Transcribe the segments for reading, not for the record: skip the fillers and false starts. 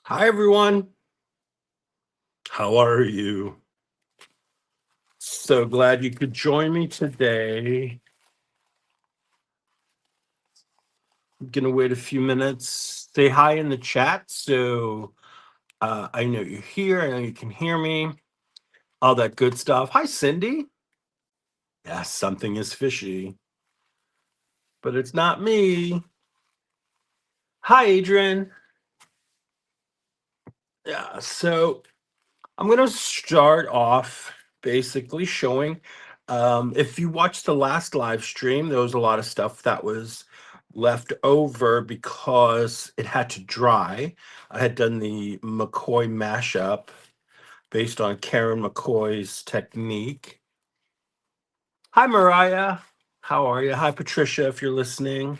Hi, everyone. How are you? So glad you could join me today. I'm going to wait a few minutes. Say hi in the chat. I know you're here. I know you can hear me. All that good stuff. Hi, Cindy. Yeah, something is fishy, but it's not me. Hi, Adrian. Yeah, so I'm going to start off basically showing. If you watched the last live stream, there was a lot of stuff that was left over because it had to dry. I had done the McCoy mashup based on Karen McCoy's technique. Hi, Mariah. How are you? Hi, Patricia, if you're listening.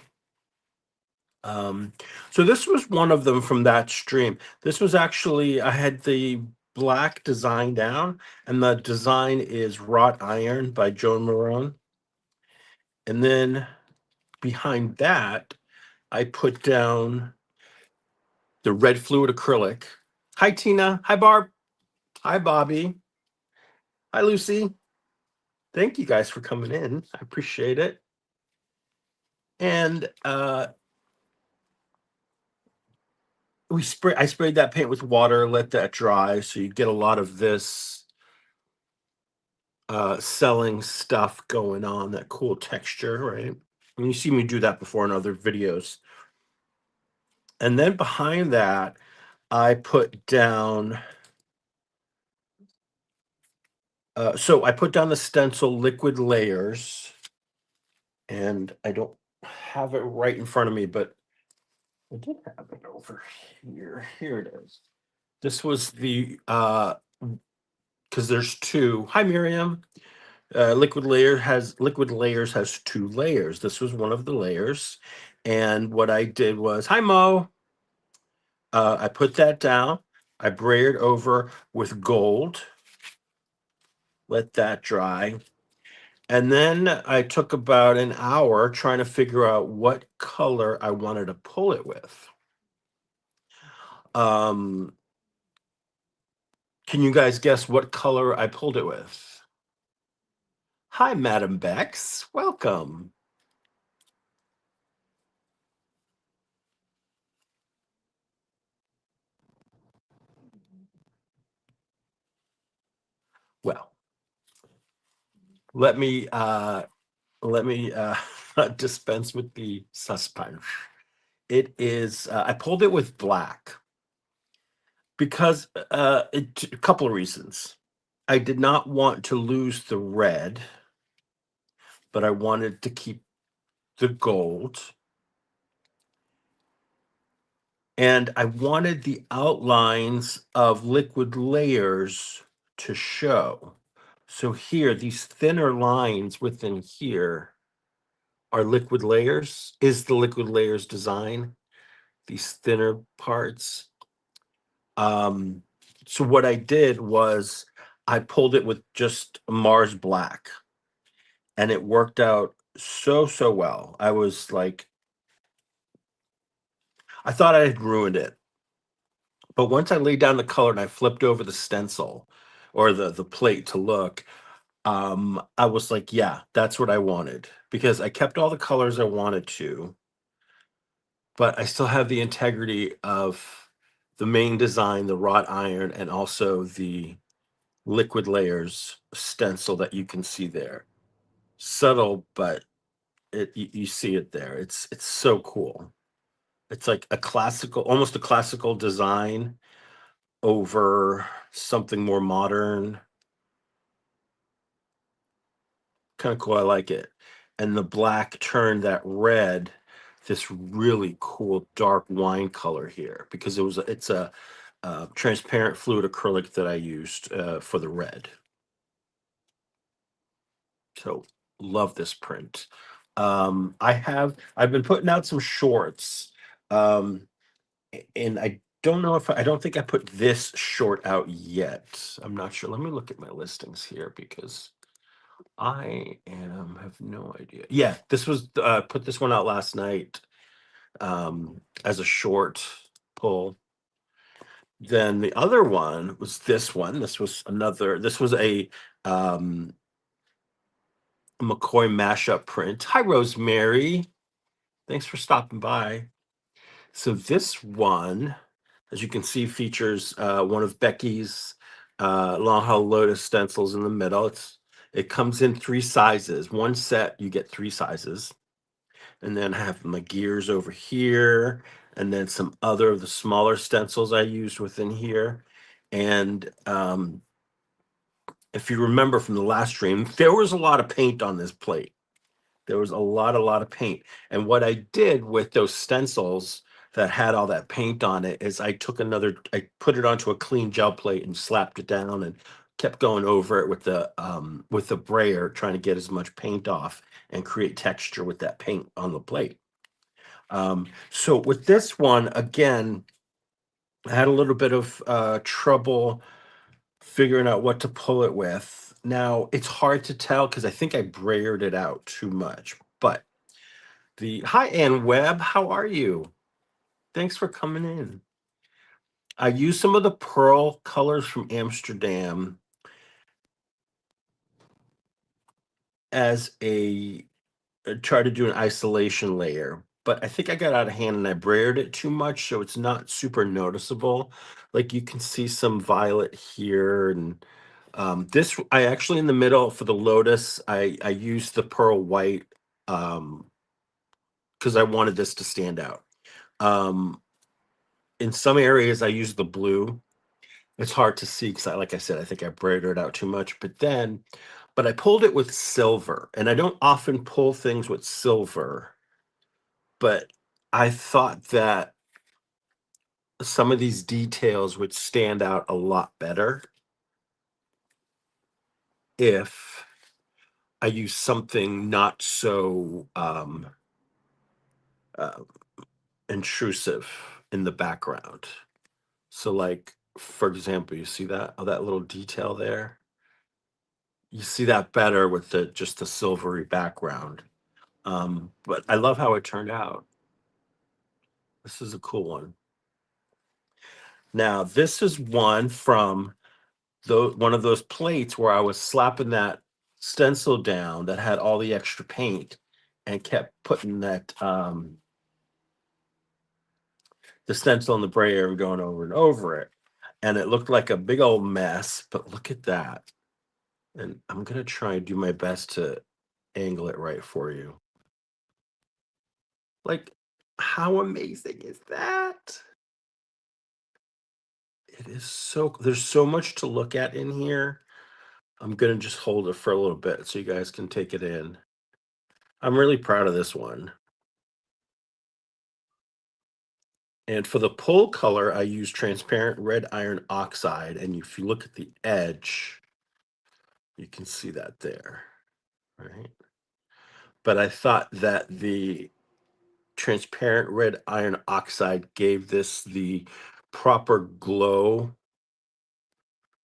Um, so this was one of them from that stream. This was actually, I had the black design down, and the design is Wrought Iron by Joan Marone. And then behind that, I put down the red fluid acrylic. Hi, Tina. Hi, Barb. Hi, Bobby. Hi, Lucy. Thank you guys for coming in. I appreciate it. And I sprayed that paint with water, let that dry, so you get a lot of this selling stuff going on, that cool texture, right? And you see me do that before in other videos. And then behind that, I put down so I put down the stencil liquid layers, and I don't have it right in front of me, but I did have it over here. Here it is. This was the because there's two. Hi, Miriam. Liquid layers has two layers. This was one of the layers, and what I did was, hi Mo. I put that down. I braided over with gold. Let that dry, and then I took about an hour trying to figure out what color I wanted to pull it with. Um, can you guys guess what color I pulled it with? Hi, Madam Bex. Welcome. Well, let me dispense with the suspense. It is I pulled it with black because a couple of reasons. I did not want to lose the red, but I wanted to keep the gold, and I wanted the outlines of liquid layers to show. So here, these thinner lines within here are liquid layers, is the liquid layers design, these thinner parts. Um, so what I did was I pulled it with just Mars Black, and it worked out so well. I was like, I thought I had ruined it. But once I laid down the color and I flipped over the stencil or the plate to look, I was like, yeah, that's what I wanted because I kept all the colors I wanted to, but I still have the integrity of the main design, the wrought iron, and also the liquid layers stencil that you can see there. Subtle, but you see it there. It's so cool. It's like a classical, almost a classical design over something more modern. Kind of cool. I like it. And the black turned that red this really cool dark wine color here because it's a transparent fluid acrylic that I used for the red. So love this print. I've been putting out some shorts, um, and I don't think I put this short out yet. I'm not sure. Let me look at my listings here because have no idea. Yeah, this was put this one out last night as a short pull. Then the other one was this one. This was a um, McCoy mashup print. Hi, Rosemary. Thanks for stopping by. So this one, as you can see, features one of Becky's Long Haul Lotus stencils in the middle. It comes in three sizes. One set, you get three sizes. And then I have my gears over here, and then some other of the smaller stencils I used within here. And if you remember from the last stream, there was a lot of paint on this plate. There was a lot of paint. And what I did with those stencils that had all that paint on it is I put it onto a clean gel plate and slapped it down and kept going over it with the brayer, trying to get as much paint off and create texture with that paint on the plate. So with this one, again, I had a little bit of trouble figuring out what to pull it with. Now it's hard to tell because I think I brayered it out too much. But the hi Ann Webb, how are you? Thanks for coming in. I used some of the pearl colors from Amsterdam as a try to do an isolation layer, but I think I got out of hand and I brayered it too much, so it's not super noticeable. Like you can see some violet here, and this I actually in the middle for the lotus, I used the pearl white because I wanted this to stand out. Um, in some areas, I used the blue. It's hard to see because, like I said, I think I braided it out too much. But I pulled it with silver, and I don't often pull things with silver. But I thought that some of these details would stand out a lot better if I use something not so uh, intrusive in the background. So, like for example, you see that that little detail there. You see that better with the just the silvery background. But I love how it turned out. This is a cool one. Now, this is one from one of those plates where I was slapping that stencil down that had all the extra paint and kept putting that the stencil and the brayer and going over and over it. And it looked like a big old mess, but look at that. And I'm gonna try and do my best to angle it right for you. Like, how amazing is that? It is there's so much to look at in here. I'm gonna just hold it for a little bit so you guys can take it in. I'm really proud of this one. And for the pull color, I use transparent red iron oxide. And if you look at the edge, you can see that there, right? But I thought that the transparent red iron oxide gave this the proper glow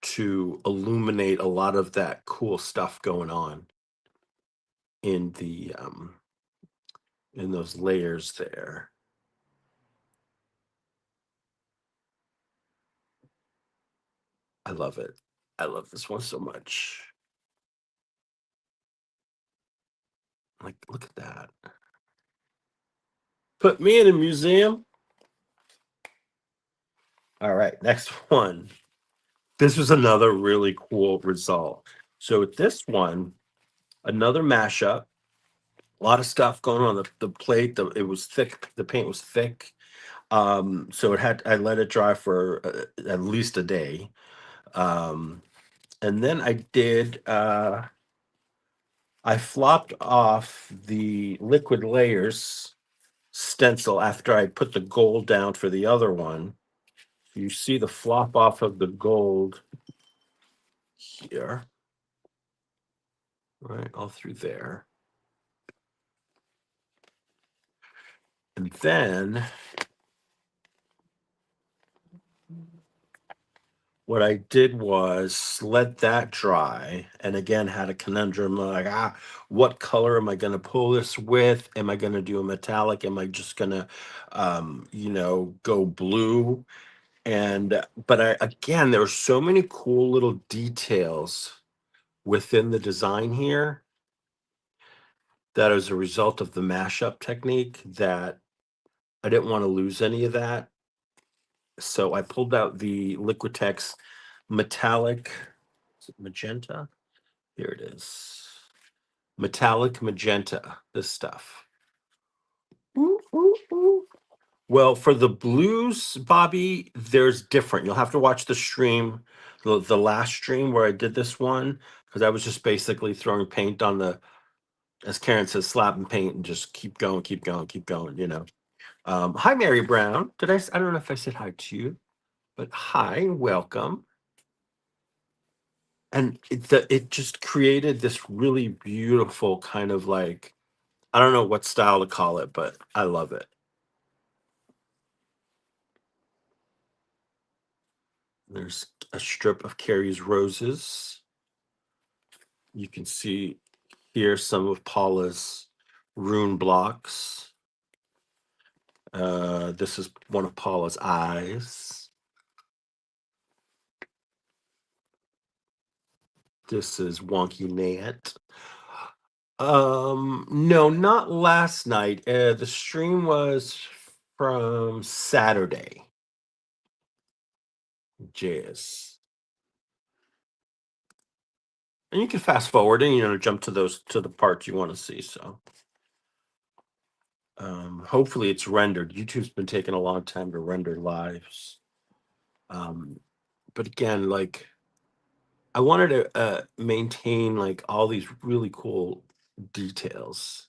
to illuminate a lot of that cool stuff going on in the in those layers there. I love it. I love this one so much. Like, look at that. Put me in a museum. All right, next one. This was another really cool result. So with this one, another mashup, a lot of stuff going on the plate. It was thick. The paint was thick. So I let it dry for at least a day. Um, and then I flopped off the liquid layers stencil after I put the gold down for the other one. You see the flop off of the gold here, right, all through there. And then what I did was let that dry and again had a conundrum like, what color am I going to pull this with? Am I going to do a metallic? Am I just going to, go blue? And again, there are so many cool little details within the design here that as a result of the mashup technique that I didn't want to lose any of that. So I pulled out the Liquitex metallic, is it magenta? Here it is. Metallic magenta, this stuff. Ooh, ooh, ooh. Well, for the blues, Bobby, there's different. You'll have to watch the stream, the last stream where I did this one, because I was just basically throwing paint on the, as Karen says, slapping paint and just keep going, keep going, keep going, you know. Hi, Mary Brown. I don't know if I said hi to you, but hi, welcome. And it just created this really beautiful kind of like, I don't know what style to call it, but I love it. There's a strip of Carrie's roses. You can see here some of Paula's rune blocks. This is one of Paula's eyes. This is Wonky Nant. No, not last night. The stream was from Saturday. Jazz. And you can fast forward and jump to the parts you want to see. So hopefully it's rendered. YouTube's been taking a long time to render lives. But again, like I wanted to maintain like all these really cool details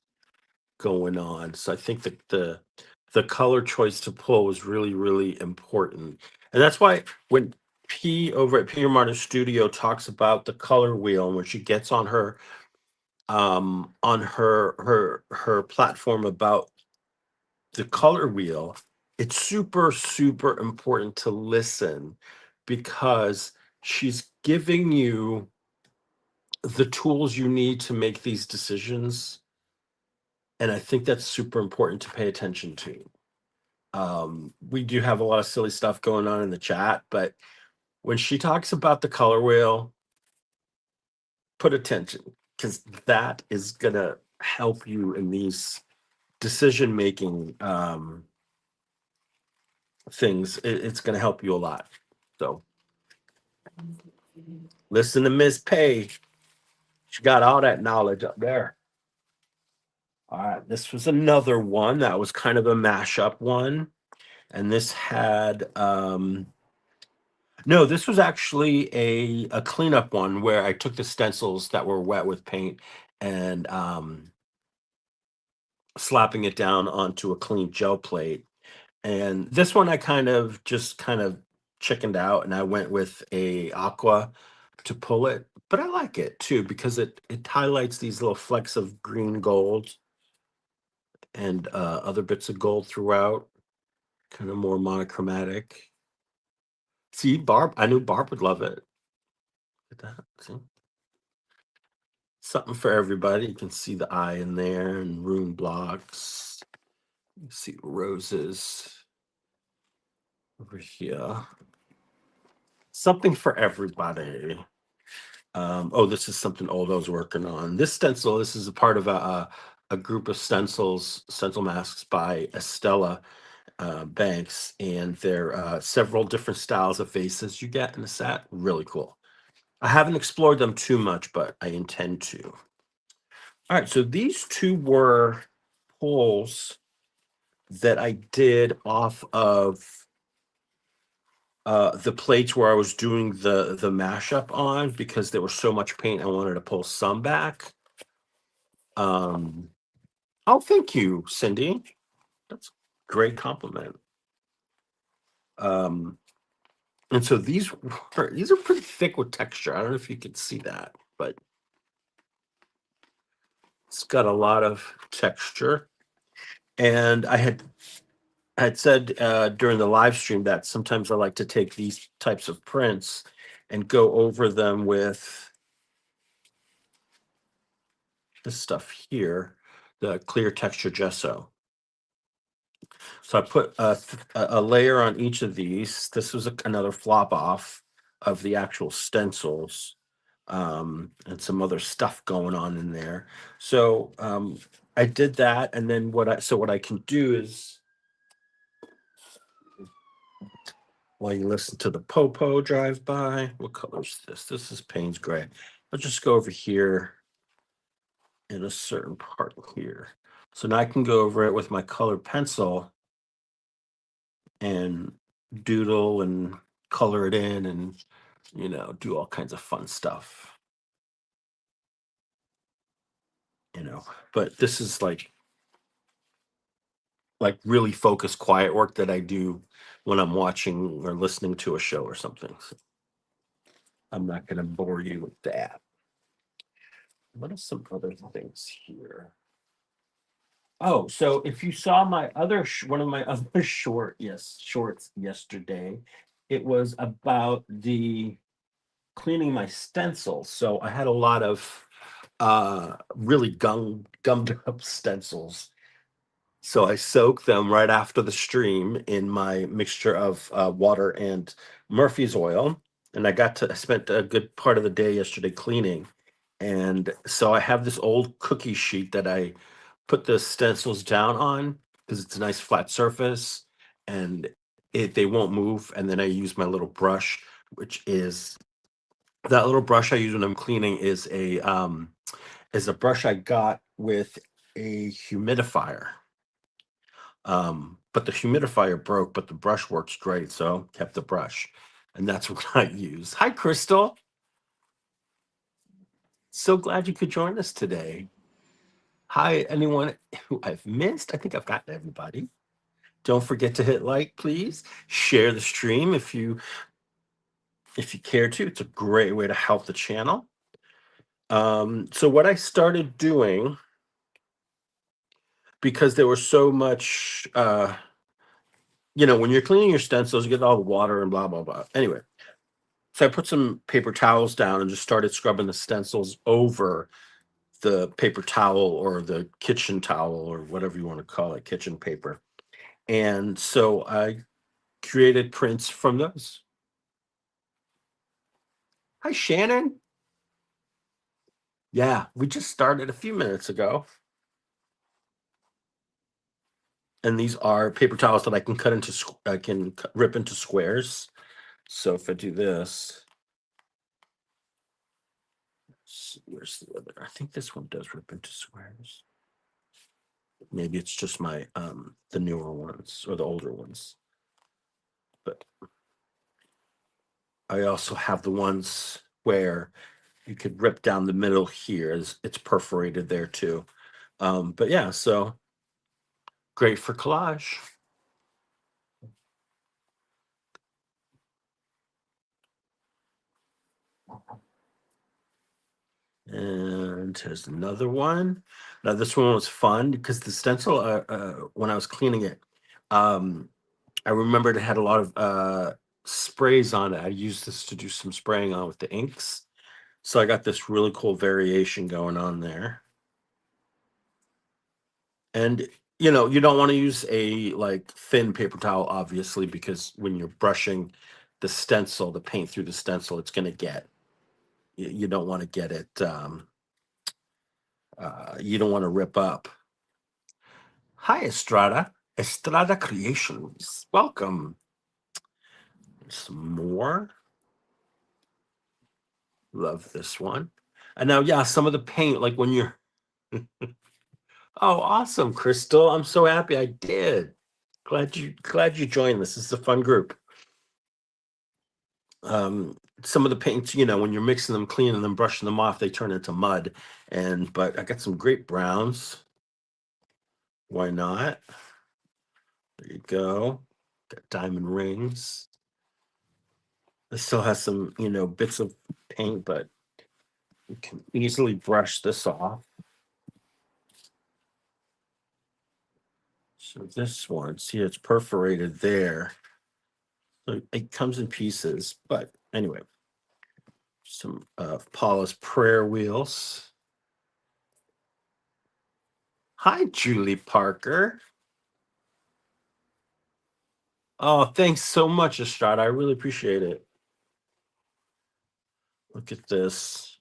going on. So I think that the color choice to pull was really, really important. And that's why when P over at Peter Martin Studio talks about the color wheel and when she gets on her platform about the color wheel, it's super, super important to listen because she's giving you the tools you need to make these decisions. And I think that's super important to pay attention to. We do have a lot of silly stuff going on in the chat, but when she talks about the color wheel, put attention because that is going to help you in these decision making things. It's going to help you a lot. So listen to Miss Page. She got all that knowledge up there. All right, this was another one that was kind of a mashup one. And this had no, this was actually a cleanup one where I took the stencils that were wet with paint and slapping it down onto a clean gel plate. And this one I kind of chickened out and I went with a aqua to pull it. But I like it too because it highlights these little flecks of green gold and other bits of gold throughout, kind of more monochromatic. See, Barb, I knew Barb would love it. Look at that. See? Something for everybody. You can see the eye in there and rune blocks. You see roses over here. Something for everybody. Oh, this is something old I was working on. This stencil, this is a part of a group of stencil masks by Estella Banks, and there are several different styles of faces you get in the set. Really cool. I haven't explored them too much, but I intend to. All right, so these two were pulls that I did off of the plates where I was doing the mashup on because there was so much paint I wanted to pull some back. Oh, thank you, Cindy. That's a great compliment. And so these are pretty thick with texture. I don't know if you can see that, but it's got a lot of texture. And I had said during the live stream that sometimes I like to take these types of prints and go over them with this stuff here, the clear texture gesso. So I put a layer on each of these. This was another flop off of the actual stencils, and some other stuff going on in there. So I did that, and then what I can do is, while you listen to the Popo drive by, what color is this? This is Payne's Gray. I'll just go over here in a certain part here. So now I can go over it with my colored pencil and doodle and color it in and do all kinds of fun stuff, but this is like really focused quiet work that I do when I'm watching or listening to a show or something. So I'm not going to bore you with that. What are some other things here? Oh, so if you saw my other one of my other shorts yesterday, it was about the cleaning my stencils. So I had a lot of really gummed up stencils. So I soaked them right after the stream in my mixture of water and Murphy's oil. And I spent a good part of the day yesterday cleaning. And so I have this old cookie sheet that I put the stencils down on because it's a nice flat surface and they won't move. And then I use my little brush, which is that little brush I use when I'm cleaning is a brush I got with a humidifier. But the humidifier broke, but the brush works great, so kept the brush, and that's what I use. Hi, Crystal. So glad you could join us today. Hi, anyone who I've missed. I think I've gotten everybody. Don't forget to hit like, please. Share the stream if you care to. It's a great way to help the channel. So what I started doing, because there was so much when you're cleaning your stencils, you get all the water and blah blah blah. Anyway, so I put some paper towels down and just started scrubbing the stencils over the paper towel or the kitchen towel or whatever you want to call it, kitchen paper. And so I created prints from those. Hi, Shannon. Yeah, we just started a few minutes ago. And these are paper towels that I can rip into squares. So if I do this, where's the other? I think this one does rip into squares. Maybe it's just my the newer ones or the older ones. But I also have the ones where you could rip down the middle here. It's perforated there too. But yeah, so great for collage. And here's another one. Now this one was fun because the stencil, when I was cleaning it, I remembered it had a lot of sprays on it. I used this to do some spraying on with the inks. So I got this really cool variation going on there. And you don't want to use a like thin paper towel, obviously, because when you're brushing the paint through the stencil, it's going to you don't want to get it, you don't want to rip up. Hi, Estrada Creations. Welcome. Some more. Love this one. And now, yeah, some of the paint, like when you're, oh, awesome, Crystal. I'm so happy I did. Glad you joined. This is a fun group. Some of the paints, when you're mixing them, cleaning them, brushing them off, they turn into mud. But I got some great browns. Why not? There you go. Got diamond rings. This still has some, bits of paint, but you can easily brush this off. So this one, see, it's perforated there. So it comes in pieces, but anyway, some Paula's prayer wheels. Hi, Julie Parker. Oh, thanks so much, Estrada. I really appreciate it. Look at this.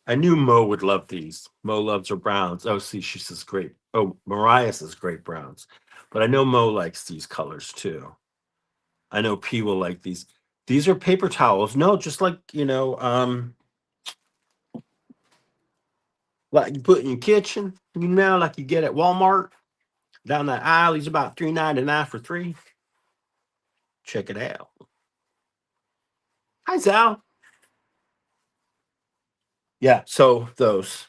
I knew Mo would love these. Mo loves her browns. Oh, see, she says great. Oh, Mariah says great browns. But I know Mo likes these colors too. I know P will like these. These are paper towels. No, just like, like you put in your kitchen, like you get at Walmart. Down that aisle, he's about $3.99 for three. Check it out. Hi, Sal. Yeah, so those.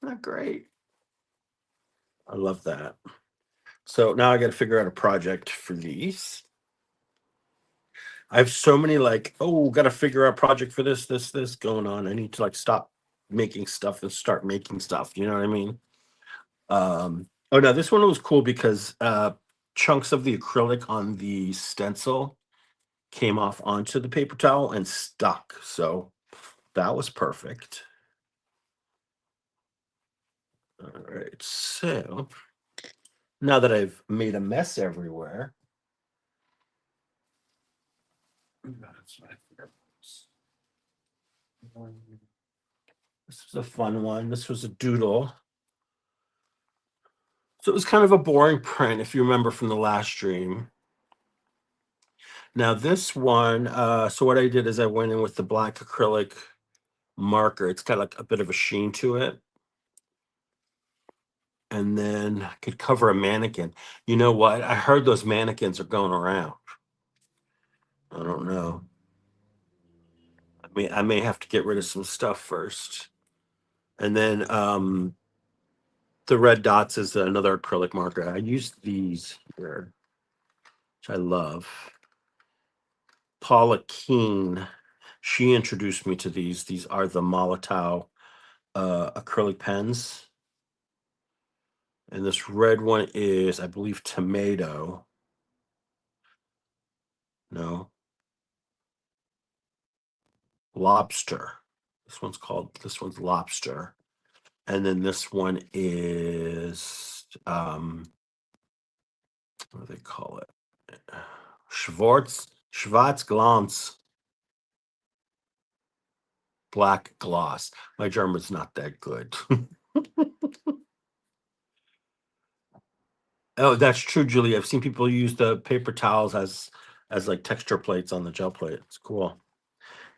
Not great. I love that. So now I got to figure out a project for these. I have so many like, oh, got to figure out a project for this going on. I need to like stop making stuff and start making stuff. You know what I mean? Oh no, this one was cool because chunks of the acrylic on the stencil came off onto the paper towel and stuck. So that was perfect. All right, so now that I've made a mess everywhere, this was a fun one. This was a doodle. So it was kind of a boring print, if you remember from the last stream. Now this one, so what I did is I went in with the black acrylic marker. It's got like a bit of a sheen to it. And then I could cover a mannequin. You know what? I heard those mannequins are going around. I don't know. I may have to get rid of some stuff first. And then the red dots is another acrylic marker. I used these here, which I love. Paula Keen, she introduced me to these. These are the Molotow acrylic pens. And this red one is, I believe, tomato. No, lobster. This one's lobster. And then this one is, what do they call it? Schwarzglanz black gloss. My German's not that good. Oh, that's true, Julie. I've seen people use the paper towels as like texture plates on the gel plate. It's cool.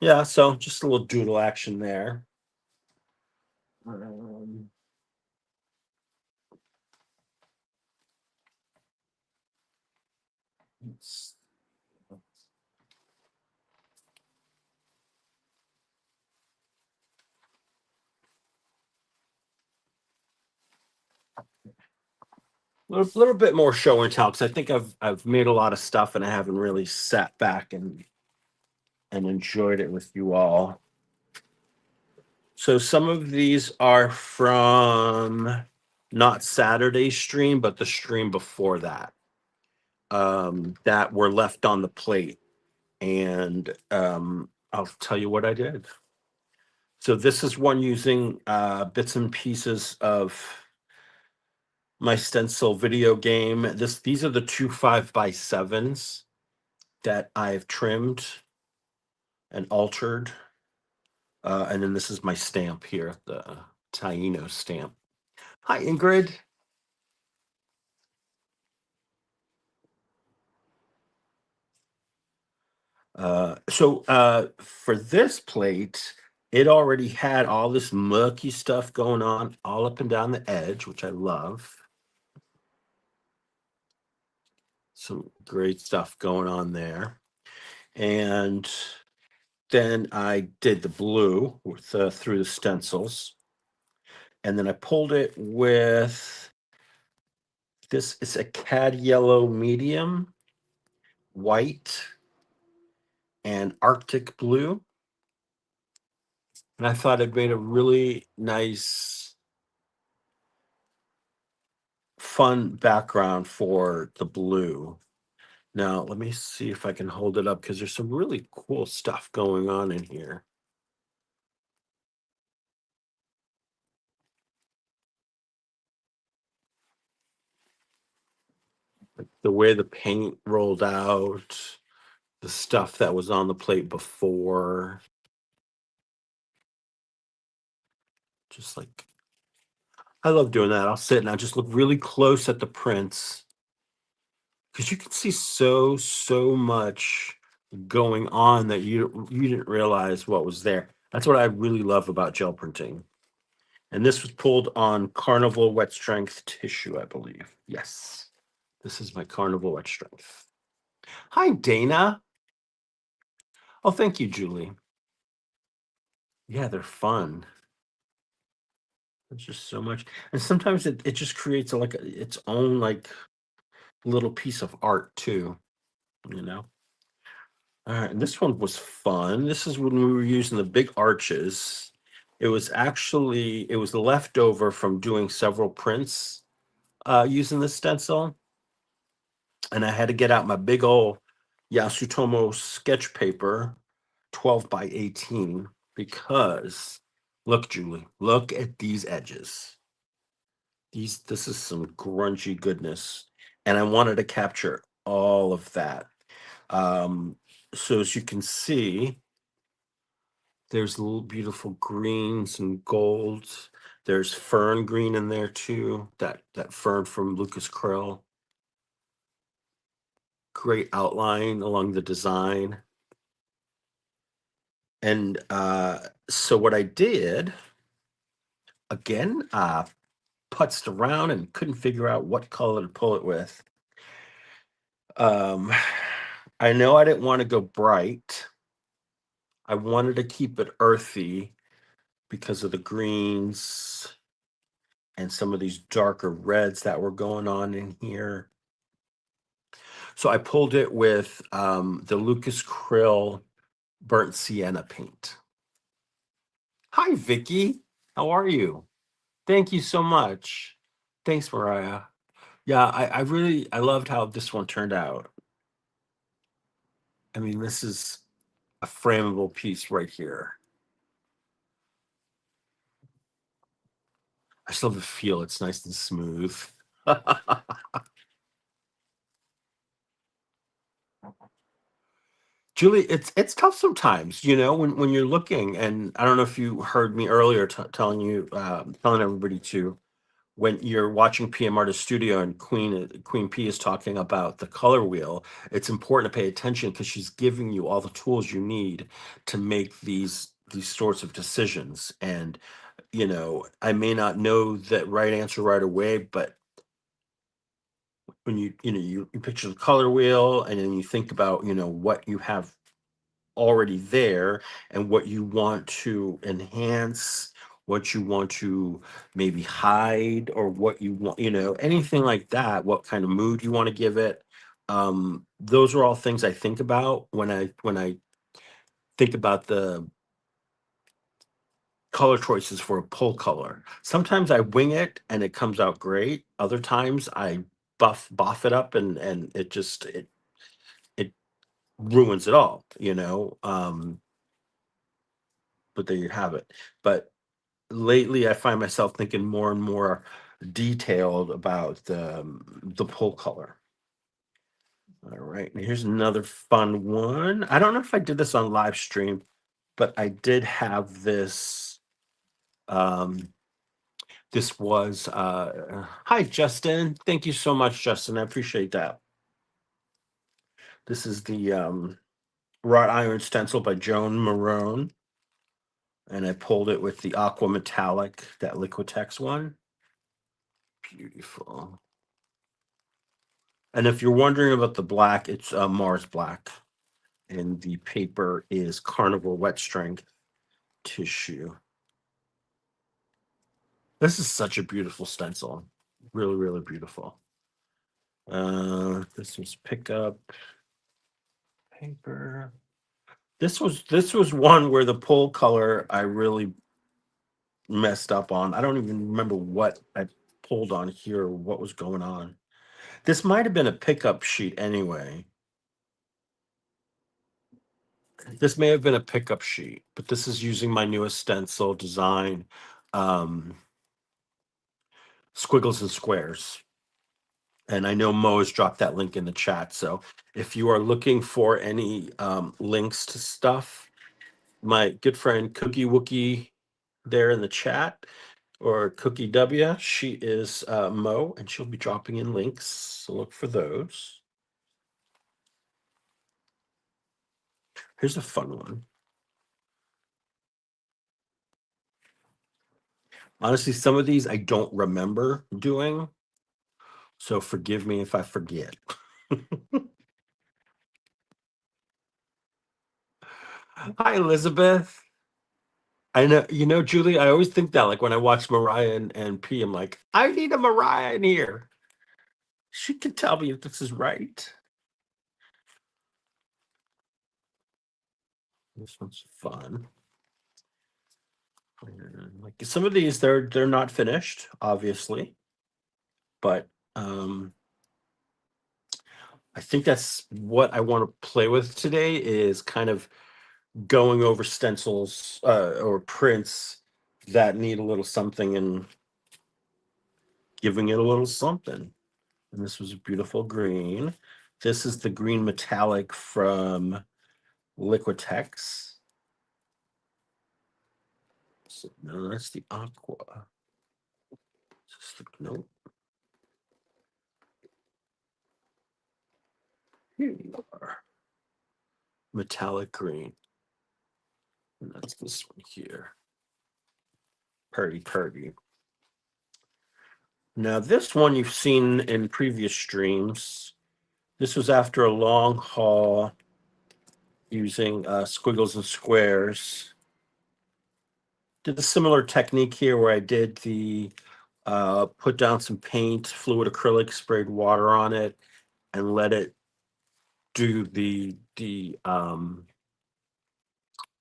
Yeah, so just a little doodle action there. Um, it's little bit more show and tell because I think I've made a lot of stuff and I haven't really sat back and enjoyed it with you all. So some of these are from not Saturday's stream, but the stream before that. That were left on the plate. And I'll tell you what I did. So this is one using bits and pieces of my stencil video game. These are the two 5x7s that I've trimmed and altered. And then this is my stamp here, the Taino stamp. Hi, Ingrid. So for this plate, it already had all this murky stuff going on all up and down the edge, which I love. Some great stuff going on there. And then I did the blue with through the stencils. And then I pulled it with this. It's a cad yellow medium, white, and Arctic blue. And I thought it made a really nice, fun background for the blue. Now, let me see if I can hold it up because there's some really cool stuff going on in here. Like the way the paint rolled out, the stuff that was on the plate before, just like I love doing that. I'll sit and I just look really close at the prints because you can see so much going on that you didn't realize what was there. That's what I really love about gel printing. And this was pulled on Carnival wet strength tissue, I believe. Yes, this is my Carnival wet strength. Hi, Dana. Oh, thank you, Julie. Yeah, they're fun. There's just so much, and sometimes it just creates its own like little piece of art too. You know. All right, and this one was fun. This is when we were using the big arches. It was leftover from doing several prints using the stencil, and I had to get out my big old Yasutomo sketch paper, 12 by 18, because look, Julie, look at these edges. This is some grungy goodness, and I wanted to capture all of that. Um, so as you can see, there's little beautiful greens and golds. There's fern green in there too. That fern from Lucas Krill. Great outline along the design. And so what I did again, putzed around and couldn't figure out what color to pull it with. Um, I know I didn't want to go bright. I wanted to keep it earthy because of the greens and some of these darker reds that were going on in here. So I pulled it with the Lucas Krill burnt sienna paint. Hi, Vicky. How are you? Thank you so much. Thanks, Mariah. Yeah, I loved how this one turned out. I mean, this is a frameable piece right here. I still have the feel. It's nice and smooth. Julie, it's tough sometimes, when you're looking, and I don't know if you heard me earlier telling you, telling everybody to, when you're watching PM Artist Studio and Queen P is talking about the color wheel, it's important to pay attention because she's giving you all the tools you need to make these sorts of decisions. And I may not know that right answer right away, but when you picture the color wheel and then you think about what you have already there and what you want to enhance, what you want to maybe hide, or what you want, anything like that, what kind of mood you want to give it. Those are all things I think about when I think about the color choices for a pull color. Sometimes I wing it and it comes out great. Other times I buff it up and it ruins it all. But there you have it. But lately I find myself thinking more and more detailed about the pull color. All right, and here's another fun one. I don't know if I did this on live stream, but I did have this. This was hi Justin. Thank you so much, Justin. I appreciate that. This is the wrought iron stencil by Joan Marone, and I pulled it with the aqua metallic, that Liquitex one. Beautiful. And if you're wondering about the black, it's Mars Black, and the paper is Carnival wet strength tissue. This is such a beautiful stencil, really, really beautiful. This was pickup paper. This was one where the pull color I really messed up on. I don't even remember what I pulled on here or what was going on. This might have been a pickup sheet anyway. This may have been a pickup sheet, but this is using my newest stencil design, um, Squiggles and Squares. And I know Mo has dropped that link in the chat. So if you are looking for any links to stuff, my good friend Cookie Wookie there in the chat, or Cookie W, she is Mo, and she'll be dropping in links. So look for those. Here's a fun one. Honestly, some of these I don't remember doing, so forgive me if I forget. Hi, Elizabeth. I know, Julie, I always think that, like, when I watch Mariah and P, I'm like, I need a Mariah in here. She can tell me if this is right. This one's fun. Like some of these, they're not finished, obviously, but I think that's what I want to play with today, is kind of going over stencils or prints that need a little something and giving it a little something. And this was a beautiful green. This is the green metallic from Liquitex. So, no, that's the aqua. Nope. Here you are. Metallic green. And that's this one here. Purdy. Now, this one you've seen in previous streams. This was after a long haul using squiggles and squares. Did a similar technique here where I did the put down some paint, fluid acrylic, sprayed water on it, and let it do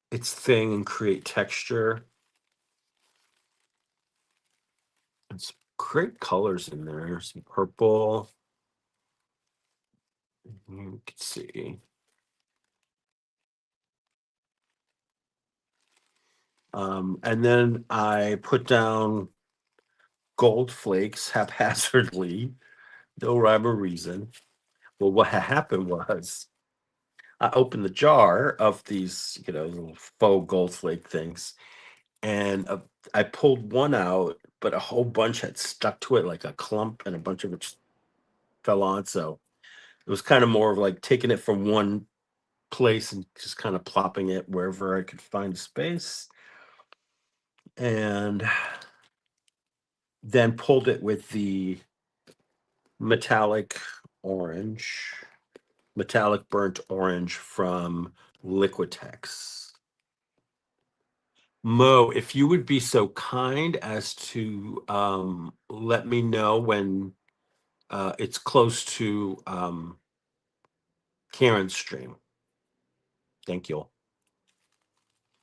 its thing and create texture. And some great colors in there. Some purple. You can see. And then I put down gold flakes haphazardly, no rhyme or reason. Well, what happened was I opened the jar of these, little faux gold flake things, and I pulled one out, but a whole bunch had stuck to it like a clump, and a bunch of it just fell on. So it was kind of more of like taking it from one place and just kind of plopping it wherever I could find space. And then pulled it with the metallic burnt orange from Liquitex. Mo, if you would be so kind as to let me know when it's close to Karen's stream. Thank you.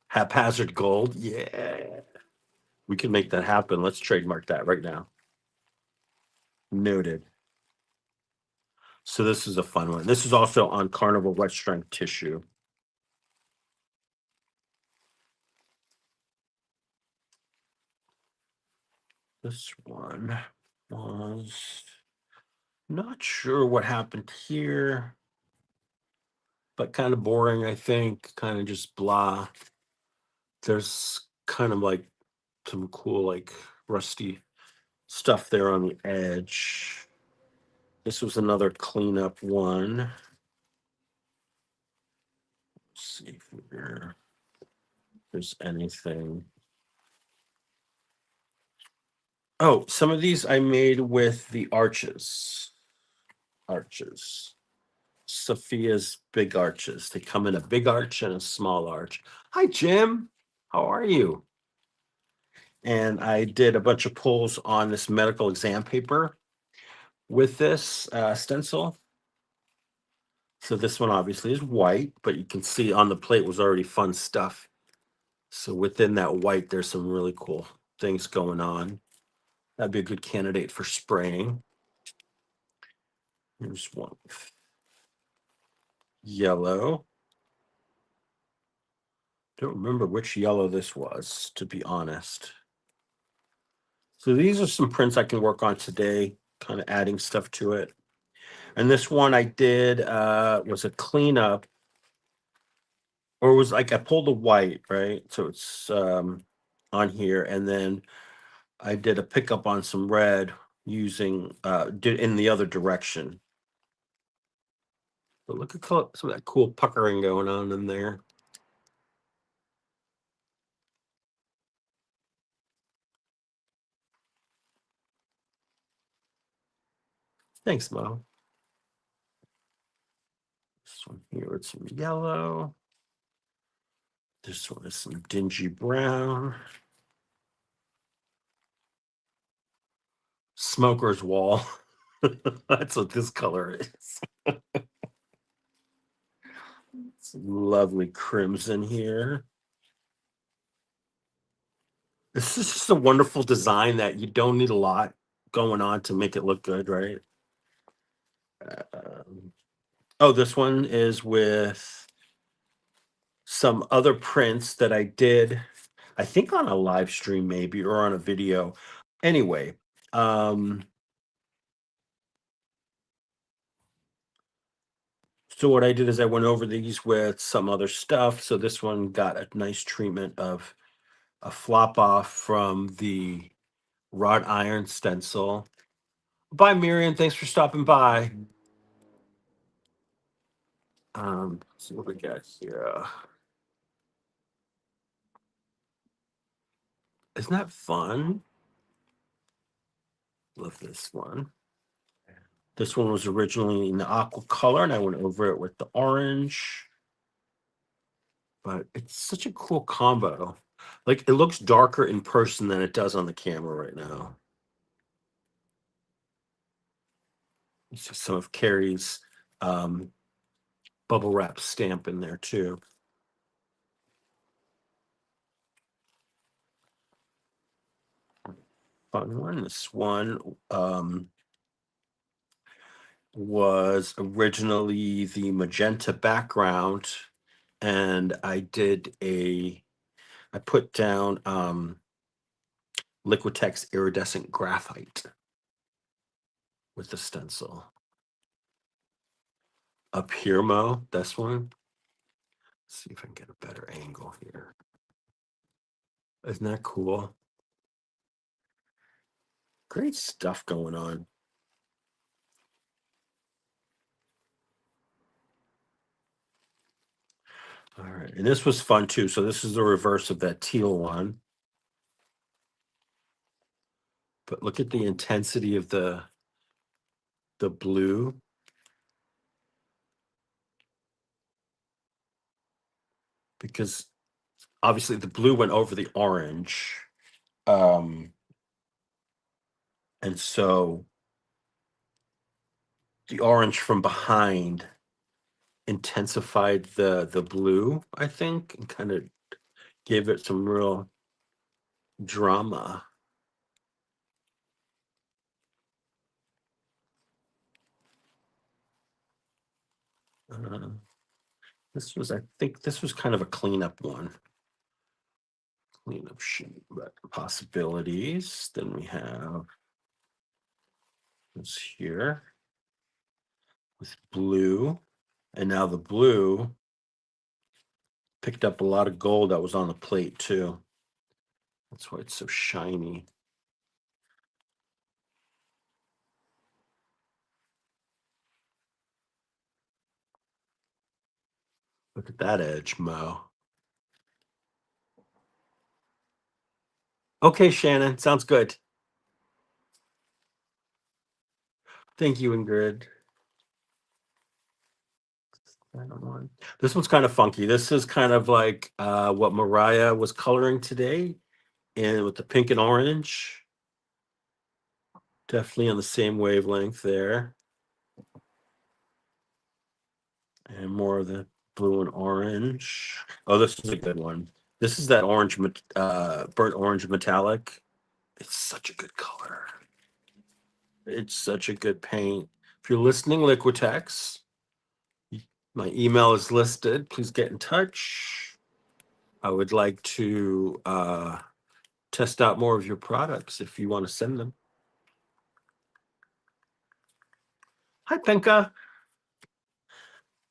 Haphazard gold. Yeah. We can make that happen. Let's trademark that right now. Noted. So this is a fun one. This is also on Carnival wet strength tissue. This one was not sure what happened here, but kind of boring, I think. Kind of just blah. There's kind of like some cool, like rusty stuff there on the edge. This was another cleanup one. Let's see if there's anything. Oh, some of these I made with the arches. Sophia's big arches. They come in a big arch and a small arch. Hi, Jim. How are you? And I did a bunch of pulls on this medical exam paper with this stencil. So this one obviously is white, but you can see on the plate was already fun stuff. So within that white, there's some really cool things going on. That'd be a good candidate for spraying. Here's one. Yellow. Don't remember which yellow this was, to be honest. So these are some prints I can work on today, kind of adding stuff to it. And this one I did was a cleanup, or it was like I pulled the white, right? So it's on here, and then I did a pickup on some red using did in the other direction. But look at some of that cool puckering going on in there. Thanks, Mo. This one here with some yellow. This one is some dingy brown. Smoker's wall. That's what this color is. It's lovely crimson here. This is just a wonderful design that you don't need a lot going on to make it look good, right? Oh, this one is with some other prints that I did, I think on a live stream maybe or on a video. Anyway, um, so what I did is I went over these with some other stuff. So this one got a nice treatment of a flop off from the wrought iron stencil. Bye, Miriam. Thanks for stopping by. Let's see what we got here. Isn't that fun? Love this one. This one was originally in the aqua color, and I went over it with the orange. But it's such a cool combo. Like, it looks darker in person than it does on the camera right now. It's just some of Carrie's bubble wrap stamp in there too. Fun one. This one was originally the magenta background, and I put down Liquitex iridescent graphite with the stencil. Up here, Mo, this one. Let's see if I can get a better angle here. Isn't that cool? Great stuff going on. All right, and this was fun too. So this is the reverse of that teal one. But look at the intensity of the blue. Because obviously the blue went over the orange. And so the orange from behind intensified the blue, I think, and kind of gave it some real drama. I think this was kind of a cleanup one. Cleanup sheet, but possibilities. Then we have this here with blue. And now the blue picked up a lot of gold that was on the plate too. That's why it's so shiny. Look at that edge, Mo. Okay, Shannon, sounds good. Thank you, Ingrid. This one's kind of funky. This is kind of like what Mariah was coloring today, and with the pink and orange. Definitely on the same wavelength there. And more of the blue and orange. Oh, this is a good one. This is that orange, burnt orange metallic. It's such a good color. It's such a good paint. If you're listening, Liquitex, my email is listed. Please get in touch. I would like to test out more of your products if you want to send them. Hi, Penka.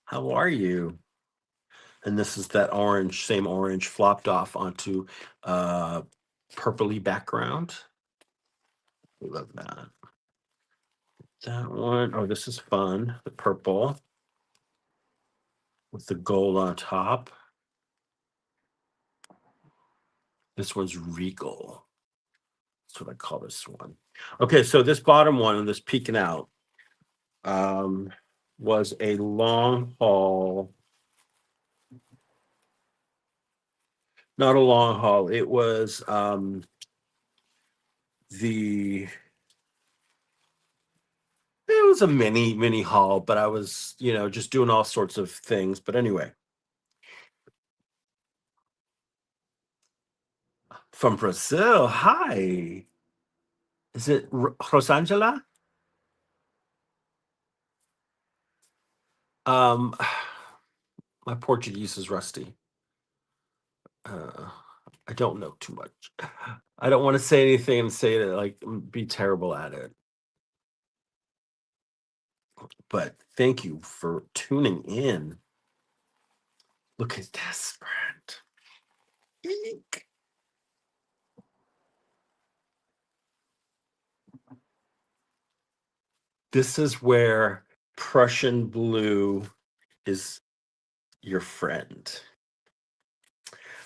How are you? And this is that orange, same orange flopped off onto uh purpley background. We love that. That one. Oh, this is fun. The purple with the gold on top. This one's regal. That's what I call this one. Okay, so this bottom one and this peeking out um was a long haul, not a long haul. It was the it was a mini haul, but I was, just doing all sorts of things. But anyway, from Brazil. Hi. Is it Rosangela? Um, my Portuguese is rusty. Uh, I don't know too much. I don't want to say anything and say it like be terrible at it. But thank you for tuning in. Look at this, Brent. Eek. This is where Prussian blue is your friend.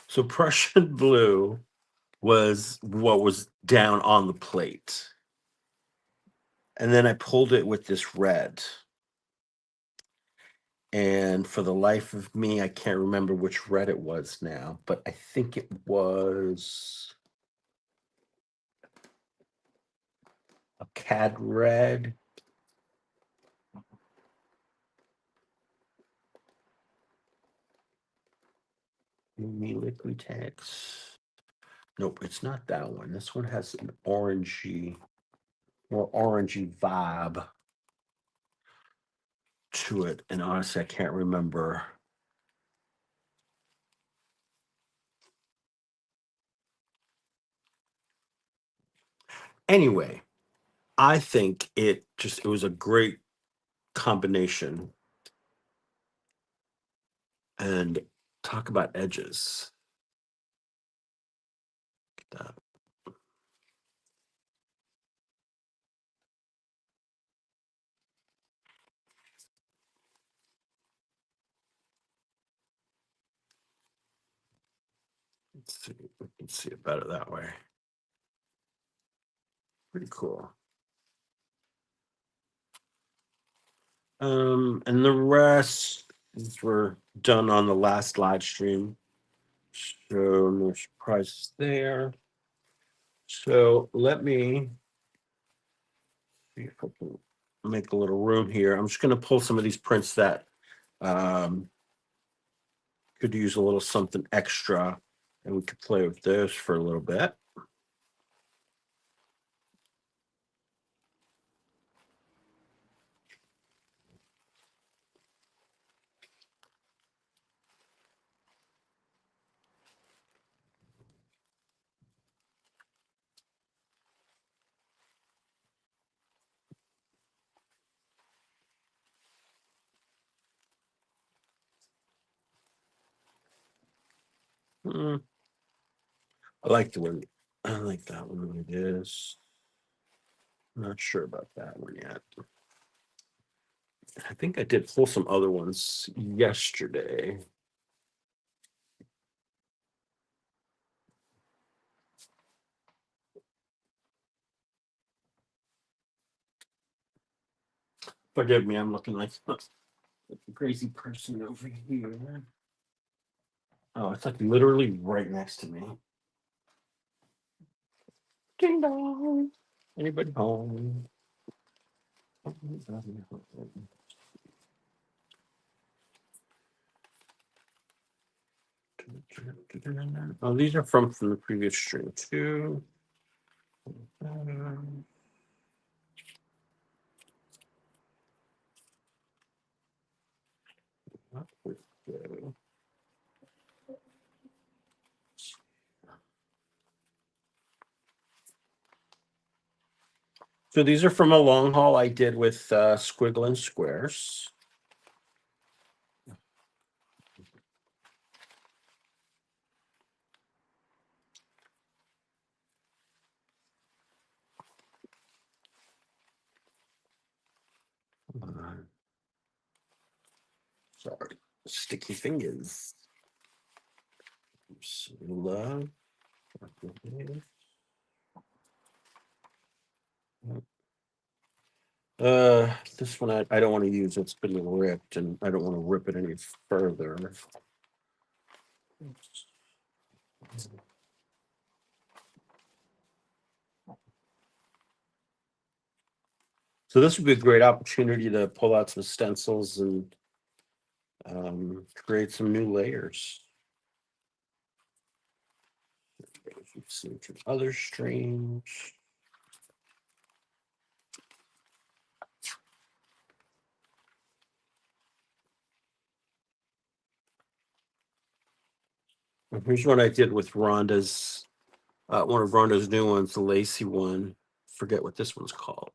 So Prussian blue was what was down on the plate. And then I pulled it with this red. And for the life of me, I can't remember which red it was now, but I think it was a cad red. Me Liquitex. Nope, it's not that one. This one has an orangey, more orangey vibe to it. And honestly, I can't remember. Anyway, I think it was a great combination. And talk about edges. That. Let's see. We can see it better that way. Pretty cool. And the rest were done on the last live stream. So no surprises there. So let me see if I can make a little room here. I'm just going to pull some of these prints that um, could use a little something extra, and we could play with those for a little bit. Hmm, I like the one. I like that one when it is. Not sure about that one yet. I think I did pull some other ones yesterday. Forgive me, I'm looking like a crazy person over here. Oh, it's like literally right next to me. Ding dong. Anybody home? Oh, these are from the previous stream too. So these are from a long haul I did with Squiggle and Squares. Sorry, sticky fingers. Love. This one I don't want to use. It's been ripped, and I don't want to rip it any further. So this would be a great opportunity to pull out some stencils and create some new layers. You've seen from other streams. And here's what I did with Rhonda's, one of Rhonda's new ones, the lacy one. Forget what this one's called.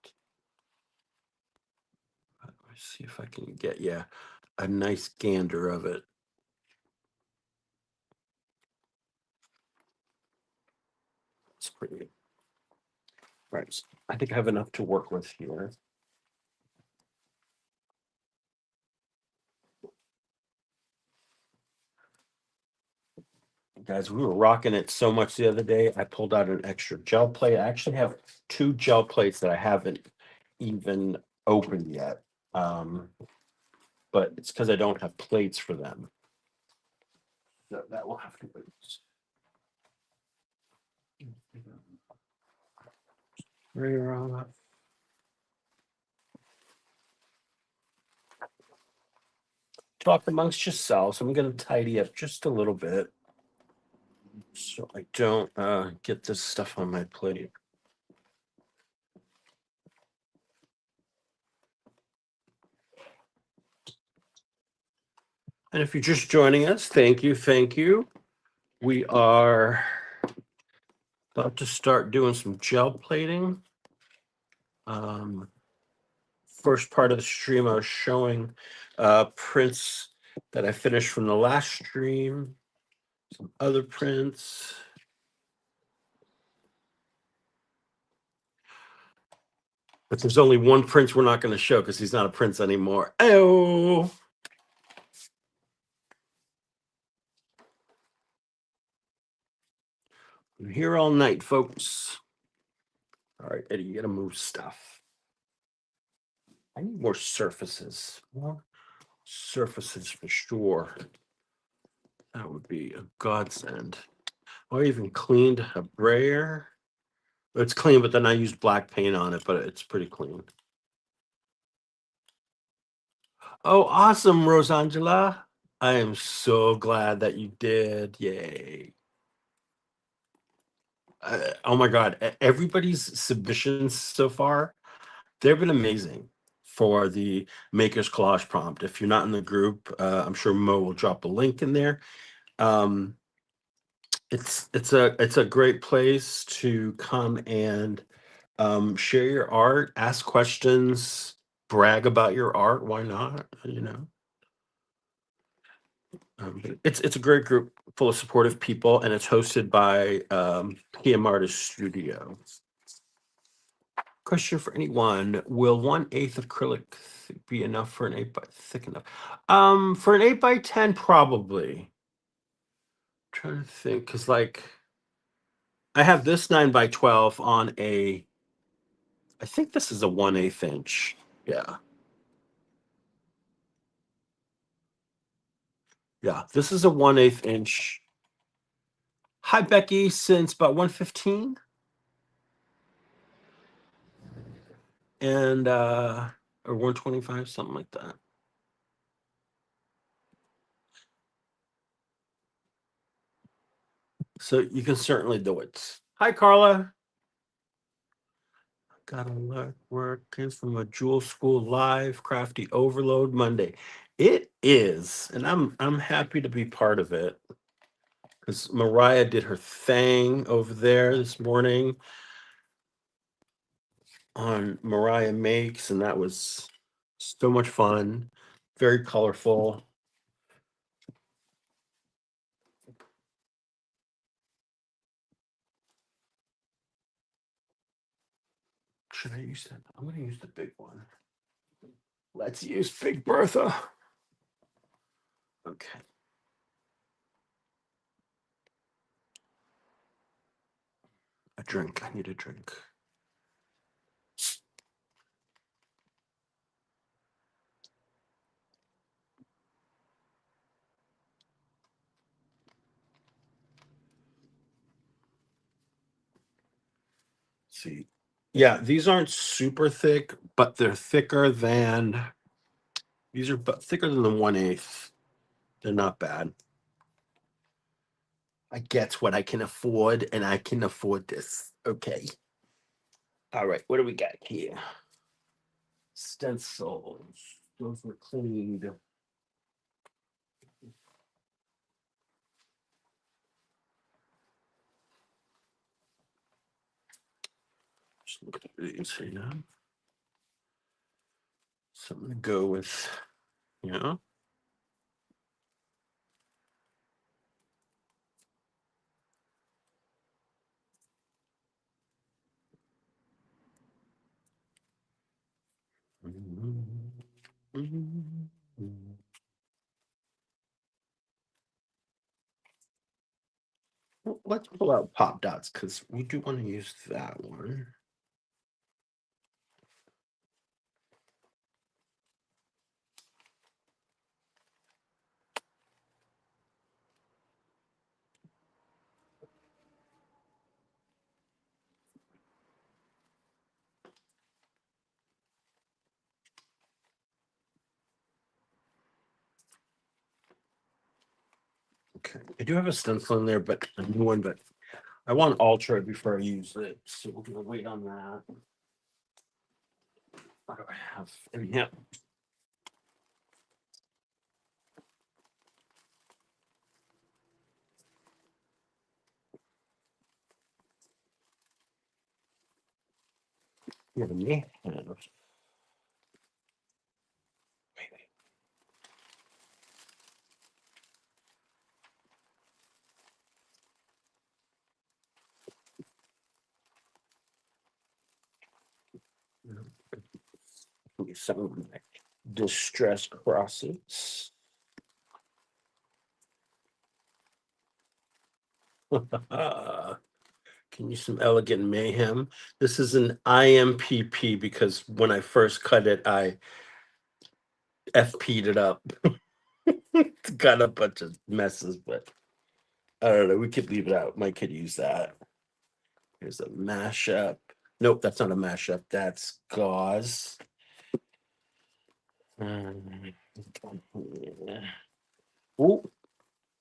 Let's see if I can get, yeah, a nice gander of it. It's pretty. Right. I think I have enough to work with here. Guys, we were rocking it so much the other day. I pulled out an extra gel plate. I actually have 2 gel plates that I haven't even opened yet. But it's because I don't have plates for them. So that will have to wait. Talk amongst yourselves. I'm going to tidy up just a little bit so I don't get this stuff on my plate. And if you're just joining us, thank you, thank you. We are about to start doing some gel plating. First part of the stream, I was showing prints that I finished from the last stream, some other prints. But there's only one prince we're not going to show because he's not a prince anymore. Oh. I'm here all night, folks. All right, Eddie, you got to move stuff. I need more surfaces. More surfaces for sure. That would be a godsend. I even cleaned a brayer. It's clean, but then I used black paint on it, but it's pretty clean. Oh, awesome, Rosangela. I am so glad that you did. Yay. Oh my God. Everybody's submissions so far, they've been amazing for the Maker's Collage prompt. If you're not in the group, I'm sure Mo will drop a link in there. It's a great place to come and share your art, ask questions, brag about your art. Why not? It's a great group full of supportive people, and it's hosted by PM Artist Studio. Question for anyone: will 1/8 acrylic be enough for an 8 by thick enough? For an 8 by 10, probably. I'm trying to think, because like I have this 9 by 12 on a. I think this is a 1/8 inch. Yeah. Yeah, this is a 1/8 inch. Hi, Becky, since about 115. And or 125, something like that. So you can certainly do it. Hi, Carla. Got a lot working from a Jewel School Live Crafty Overload Monday. It is, and I'm happy to be part of it because Mariah did her thing over there this morning. on Mariah Makes, and that was so much fun, very colorful. Should I use that? I'm going to use the big one. Let's use Big Bertha. Okay. A drink. I need a drink. See. Yeah, these aren't super thick, but they're thicker than these are thicker than the 1/8. They're not bad. I get what I can afford, and I can afford this. Okay. All right, what do we got here? Stencils. Those were cleaned. Just look at these here. Something to go with, you know. Well, let's pull out Pop Dots because we do want to use that one. Okay, I do have a stencil in there, but a new one, but I want Ultra before I use it, so we're gonna wait on that. What do I have in here? You have a me? Wait. Some of my distress crosses. Can use some Elegant Mayhem. This is an IMPP because when I first cut it, I FP'd it up. Got a bunch of messes, but I don't know. We could leave it out. Mike could use that. Here's a mashup. Nope, that's not a mashup. That's gauze. Oh,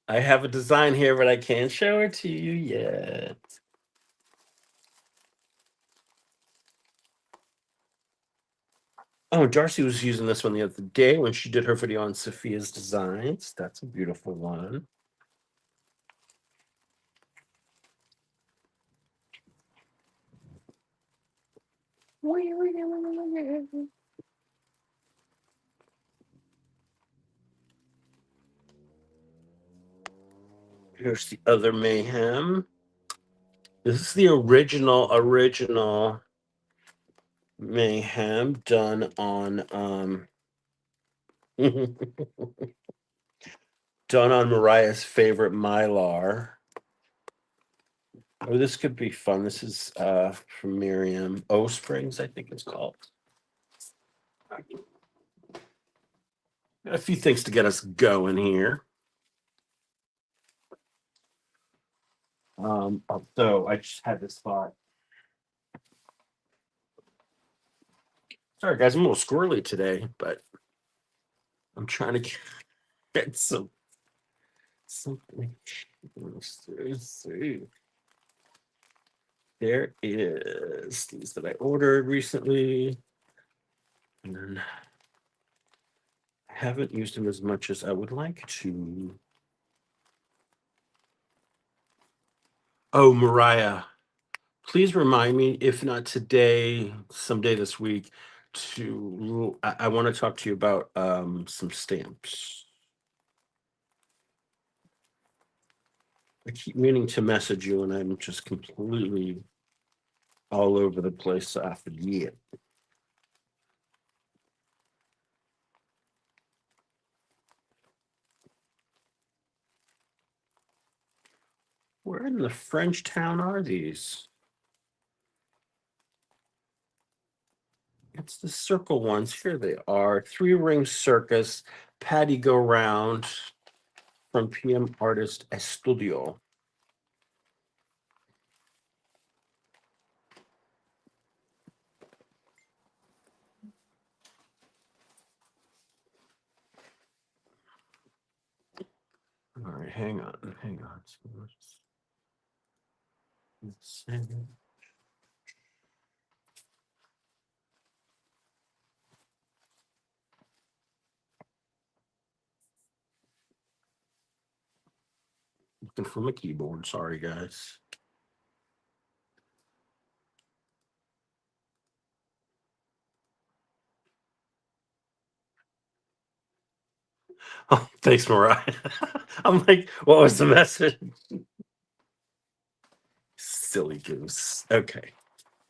I have a design here, but I can't show it to you yet. Oh, Darcy was using this one the other day when she did her video on Sophia's designs. That's a beautiful one. Here's the other Mayhem. This is the original Mayhem done on done on Mariah's favorite Mylar. Oh, this could be fun. This is from Miriam O Springs, I think it's called. A few things to get us going here. So I just had this thought. Sorry, guys, I'm a little squirrely today, but I'm trying to get something. Let's see. There is these that I ordered recently, and then I haven't used them as much as I would like to. Oh, Mariah, Please remind me, if not today, someday this week, I want to talk to you about some stamps. I keep meaning to message you, and I'm just completely all over the place after the year. Where in the French town are these? It's the circle ones. Here they are. Three Ring Circus, Patty Go Round from PM Artist Estudio. All right, hang on. Let's see. Looking for my keyboard. Sorry, guys. Oh, thanks, Mariah. I'm like, what was the message? Silly goose. Okay.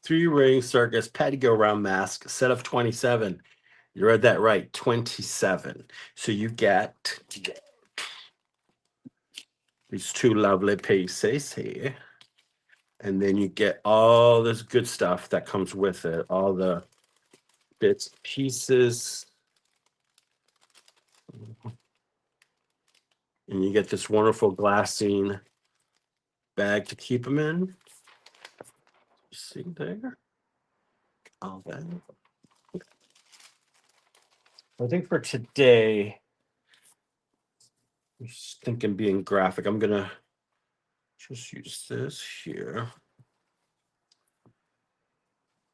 Three Ring Circus, Patty Go Round Mask, set of 27. You read that right, 27. So you get these two lovely pieces here. And then you get all this good stuff that comes with it, all the bits, pieces. And you get this wonderful glassine bag to keep them in. You see there? All that. I think for today, I'm just thinking being graphic, I'm going to just use this here.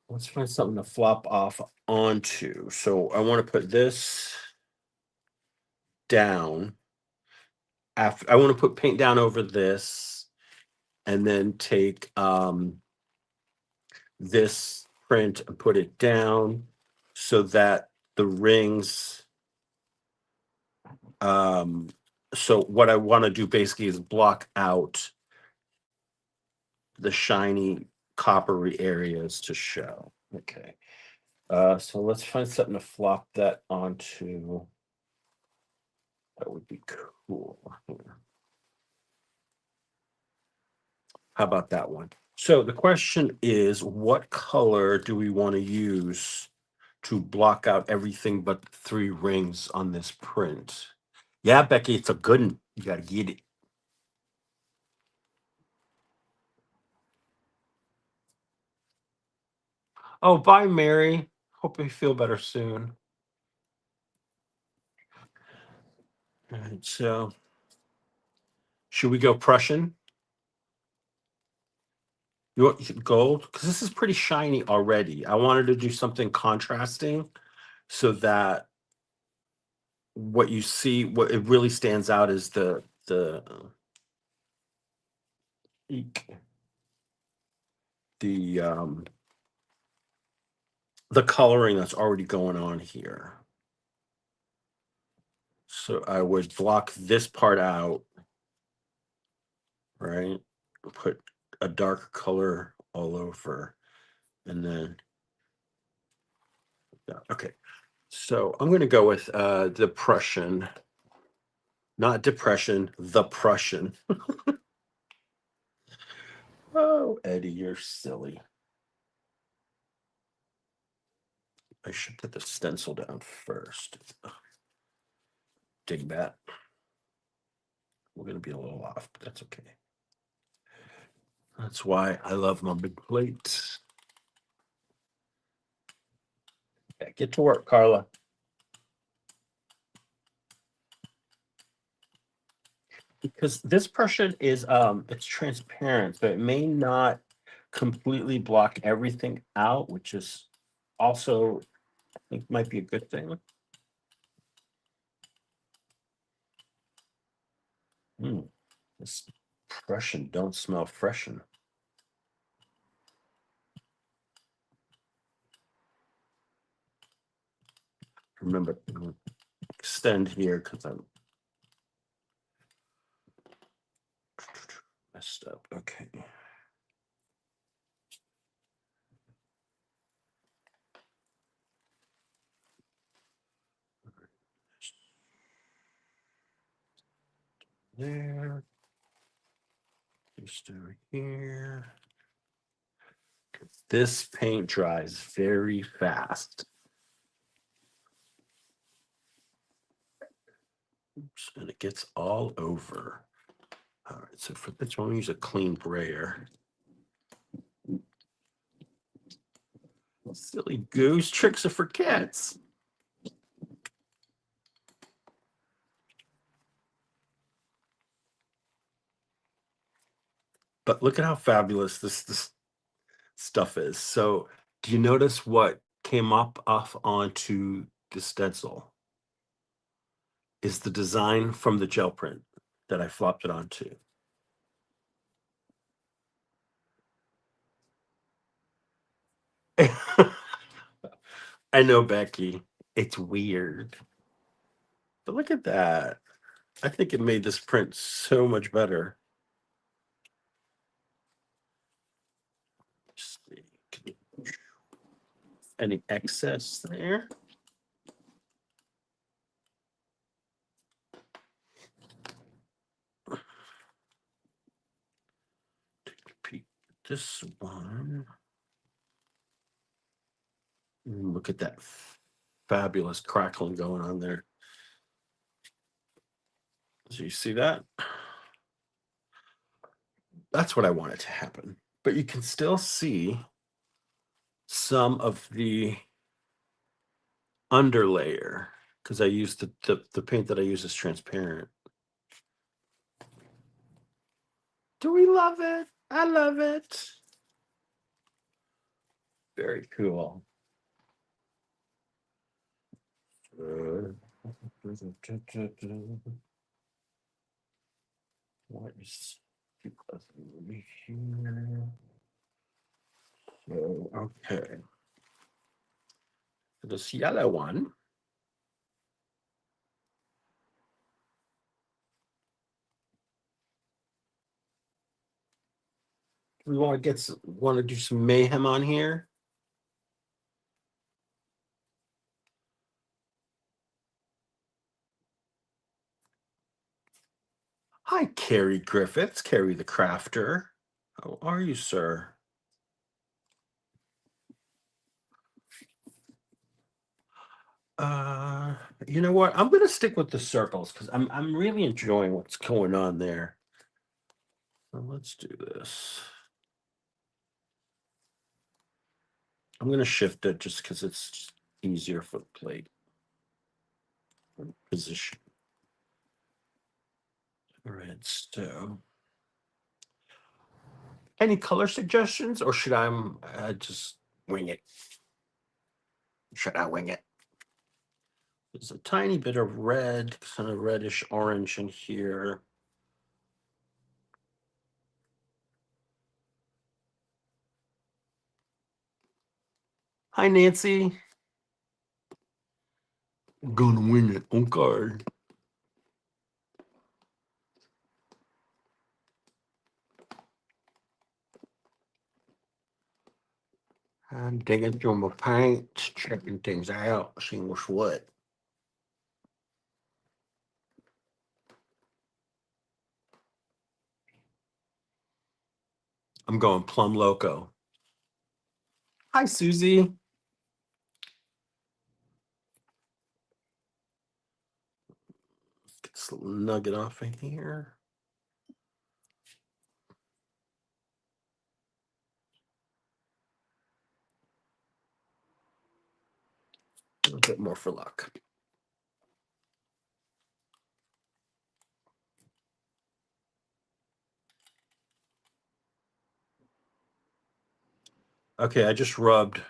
Let's find something to flop off onto. So I want to put this down. After I want to put paint down over this, and then take this print and put it down so that the rings. So what I want to do basically is block out the shiny coppery areas to show. Okay. So let's find something to flop that onto. That would be cool. How about that one? So the question is, what color do we want to use to block out everything but the three rings on this print? Yeah, Becky, it's a good one. You got to get it. Oh, bye, Mary. Hope you feel better soon. All right, so should we go Prussian? You want gold? Because this is pretty shiny already. I wanted to do something contrasting so that what you see, what it really stands out is eek, the the coloring that's already going on here. So I would block this part out, right? Put a dark color all over, and then yeah, okay. So I'm going to go with the Prussian, not depression, the Prussian. Oh, Eddie, you're silly. I should put the stencil down first. Dig that. We're going to be a little off, but that's okay. That's why I love my big plate. Yeah, get to work, Carla. Because this Prussian is it's transparent, so it may not completely block everything out, which is also I think might be a good thing. This Prussian don't smell freshen. remember to extend here because I'm messed up. Okay. There. Just over here. This paint dries very fast. Oops, and it gets all over. All right, so for this one, use a clean brayer. Silly goose, tricks are for cats. But look at how fabulous this stuff is. So do you notice what came up off onto the stencil? Is the design from the gel print that I flopped it onto. I know, Becky. It's weird. But look at that. I think it made this print so much better. Just see. Any excess there? Take a peek at this one. Look at that fabulous crackling going on there. So you see that? That's what I wanted to happen. But you can still see some of the underlayer because I used the paint that I use is transparent. Do we love it? I love it. Very cool. What is here? So, okay. This yellow one. We want to do some mayhem on here. Hi, Carrie Griffiths, Carrie the Crafter. How are you, sir? You know what? I'm gonna stick with the circles because I'm really enjoying what's going on there. So let's do this. I'm gonna shift it just because it's easier for the plate position. All right, so any color suggestions, or should I just wing it? Should I wing it? There's a tiny bit of red, kind of reddish orange in here. Hi, Nancy. Gonna wing it. Okay. I'm digging through my paint, checking things out, seeing what's what. I'm going plum loco. Hi, Susie. Get this little nugget off in here. A little bit more for luck. Okay, I just rubbed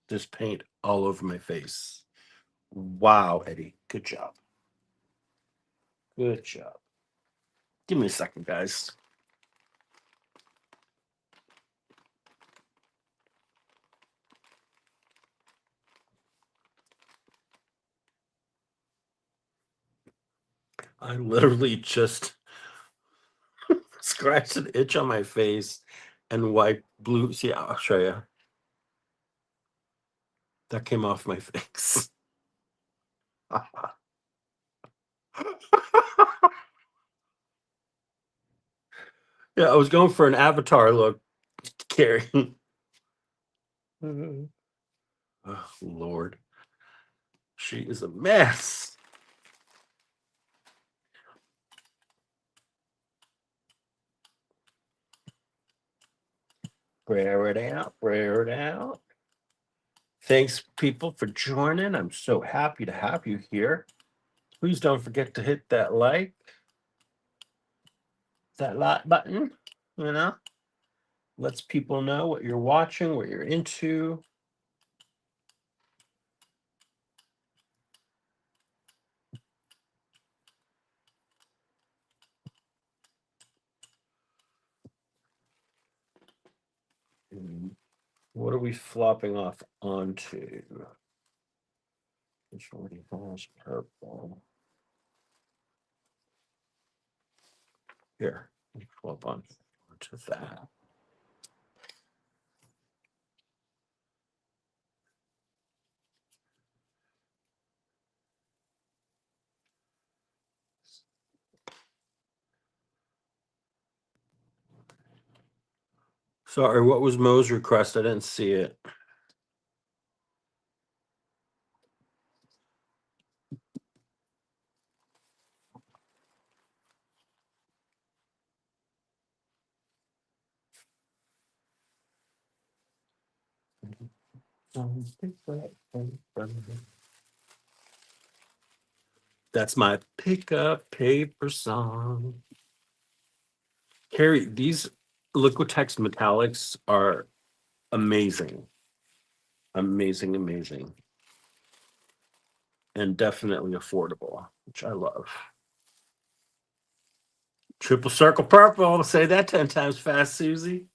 this paint all over my face. Wow, Eddie. Good job. Good job. Give me a second, guys. I literally just scratched an itch on my face and wiped blue. See, I'll show you. That came off my face. Yeah, I was going for an avatar look, Carrie. Oh, Lord. She is a mess. Wear it out, wear it out. Thanks, people, for joining. I'm so happy to have you here. Please don't forget to hit that like button, you know, lets people know what you're watching, what you're into. What are we flopping off onto? Which one has purple? Here, flop on onto that. Sorry, what was Mo's request? I didn't see it. That's my pick up paper song. Carrie, these Liquitex metallics are amazing. Amazing, amazing. And definitely affordable, which I love. Triple circle purple. Say that 10 times fast, Susie.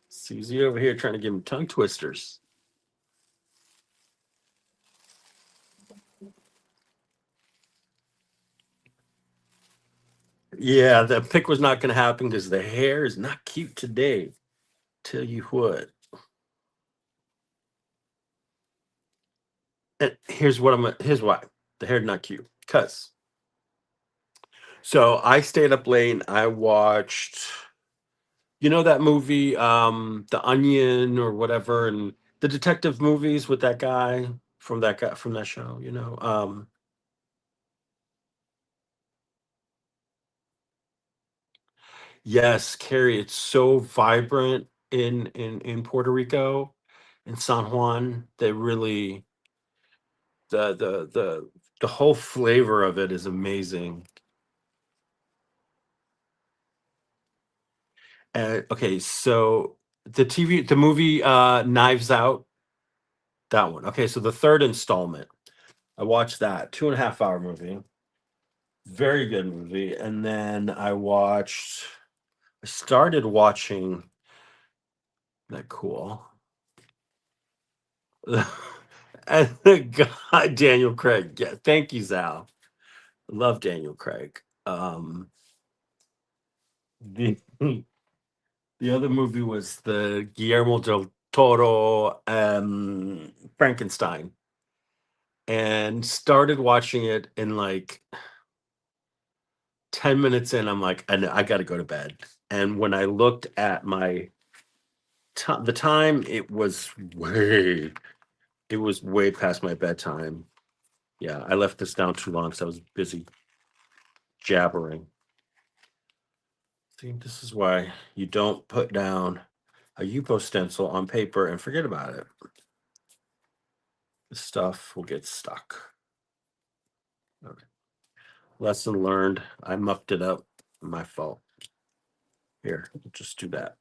Susie over here trying to give him tongue twisters. Yeah, the pick was not going to happen because the hair is not cute today. Tell you what. And here's why the hair not cute. Cause so I stayed up late. I watched, you know, that movie, The Onion or whatever, and the detective movies with that guy from that show. You know, yes, Carrie. It's so vibrant in Puerto Rico, in San Juan. They really the whole flavor of it is amazing. Okay, so the movie Knives Out, that one. Okay, so the third installment, I watched that 2.5 hour movie, very good movie, and then I started watching that cool, and the guy Daniel Craig. Yeah, thank you, Zal. Love Daniel Craig. The the other movie was the Guillermo del Toro Frankenstein, and started watching it in like 10 minutes in. I'm like, I got to go to bed. And when I looked at the time, it was way past my bedtime. Yeah, I left this down too long because I was busy jabbering. See, this is why you don't put down a Yupo stencil on paper and forget about it. The stuff will get stuck. Okay. Lesson learned. I mucked it up. My fault. Here, just do that.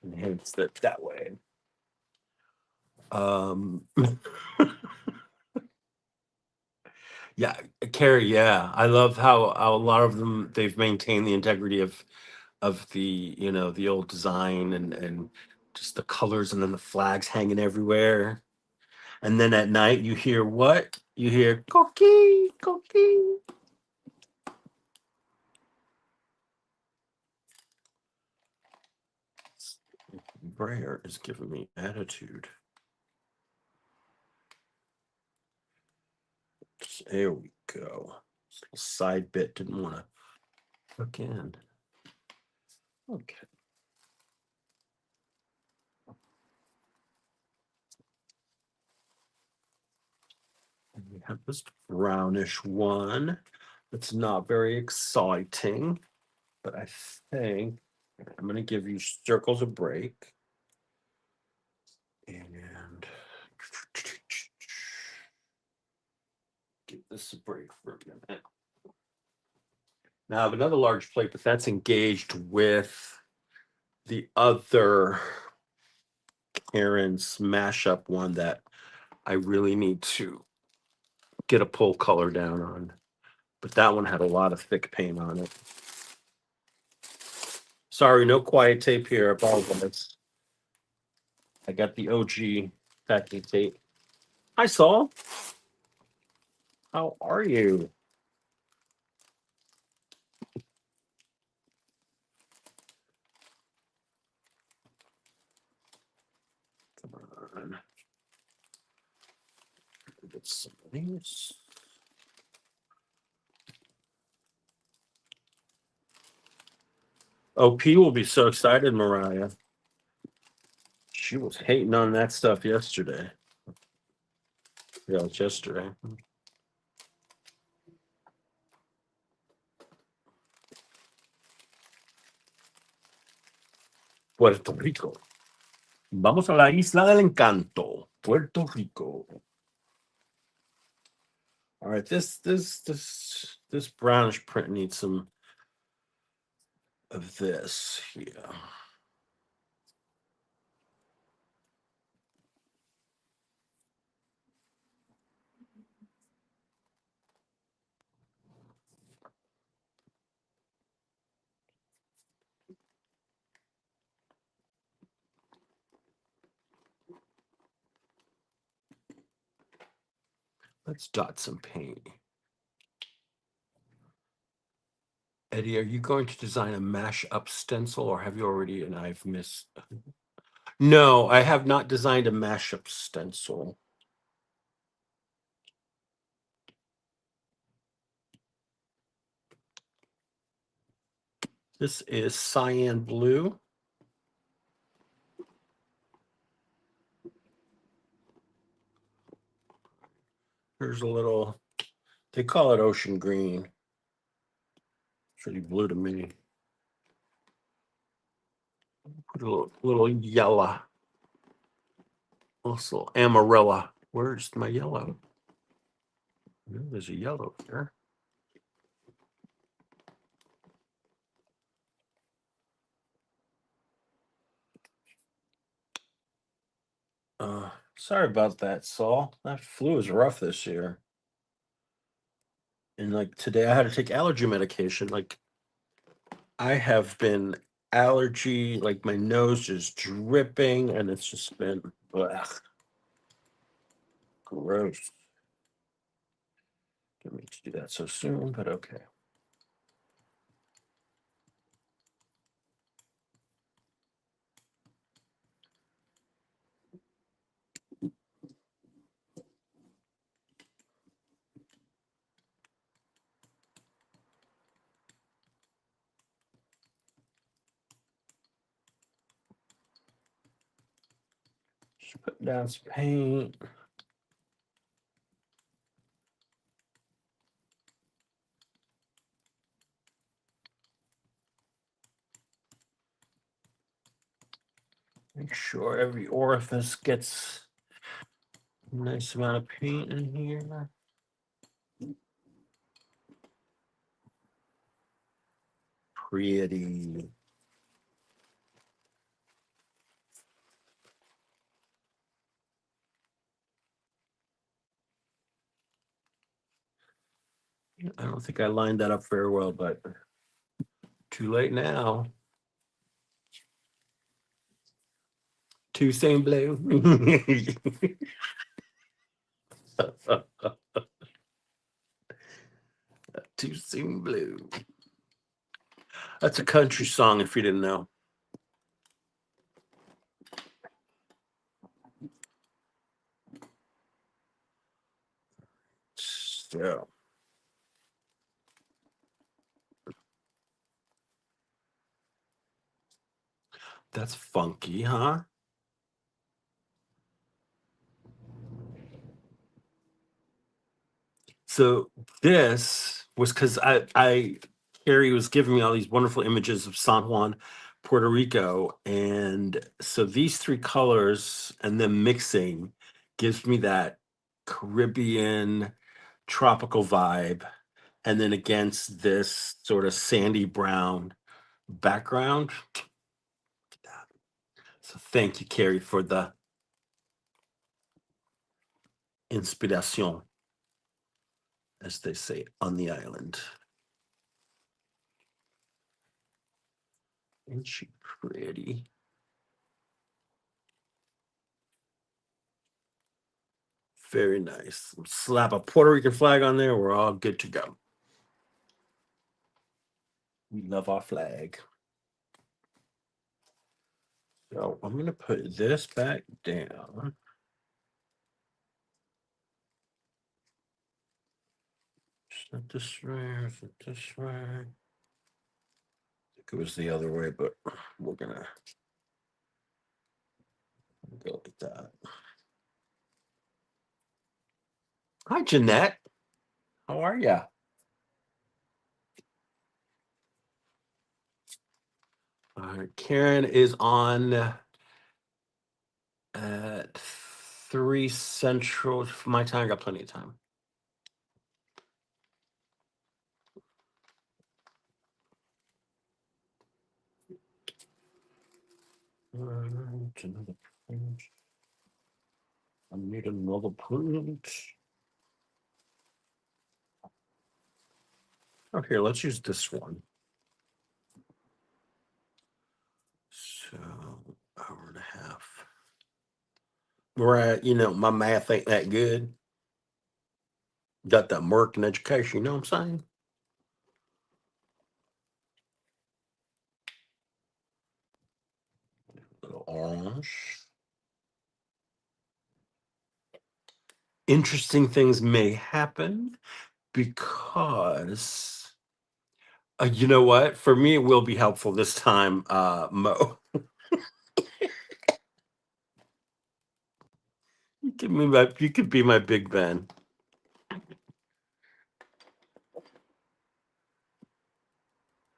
Enhance it that way. Um, yeah, Carrie. Yeah, I love how a lot of them they've maintained the integrity of the old design and just the colors and then the flags hanging everywhere. And then at night, you hear what? You hear cookie, cookie. Brayer is giving me attitude. There we go. Side bit didn't want to hook in. Okay. And we have this brownish one. That's not very exciting, but I think I'm going to give you circles a break. And give this a break for a minute. Now I have another large plate, but that's engaged with the other Karen's mashup one that I really need to get a pull color down on. But that one had a lot of thick paint on it. Sorry, no quiet tape here. Apologize. I got the OG packing tape. Hi, Saul. How are you? Come on. Get some of these. OP will be so excited, Mariah. She was hating on that stuff yesterday. Yeah, it was yesterday. Puerto Rico. Vamos a la isla del encanto, Puerto Rico. All right, this brownish print needs some of this here. Let's dot some paint. Eddie, are you going to design a mash-up stencil, or have you already? And I've missed. No, I have not designed a mashup stencil. This is cyan blue. Here's a little, they call it ocean green. Pretty blue to me. Put a little yellow. Also amarilla. Where's my yellow? There's a yellow here. Sorry about that, Saul. That flu is rough this year. And like today I had to take allergy medication. Like I have been allergy, like my nose is dripping and it's just been ugh, gross. Didn't mean to do that so soon, but okay. Just put down some paint. Make sure every orifice gets a nice amount of paint in here. Pretty. I don't think I lined that up very well, but too late now. Too same blue. Too soon blue. That's a country song if you didn't know. So that's funky, huh? So this was because Carrie was giving me all these wonderful images of San Juan, Puerto Rico, and so these three colors and then mixing gives me that Caribbean tropical vibe, and then against this sort of sandy brown background. So thank you, Carrie, for the inspiration, as they say on the island. Isn't she pretty? Very nice. Slap a Puerto Rican flag on there. We're all good to go. We love our flag. So I'm going to put this back down. Is that this way or is it this way? I think it was the other way, but we're going to go like that. Hi, Jeanette. How are you? Karen is on at 3 Central. My time, I got plenty of time. Another print. I need another print. Oh, here, let's use this one. So, hour and a half. Right, my math ain't that good. Got that American education, you know what I'm saying? Little orange. Interesting things may happen because you know what? For me, it will be helpful this time, Mo. You could be my Big Ben.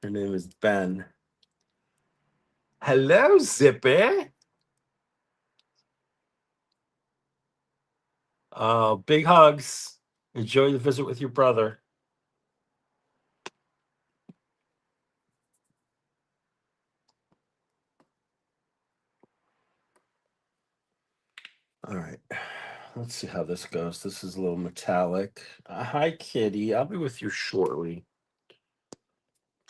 Her name is Ben. Hello, Zippy. Big hugs. Enjoy the visit with your brother. All right. Let's see how this goes. This is a little metallic. Hi, kitty. I'll be with you shortly.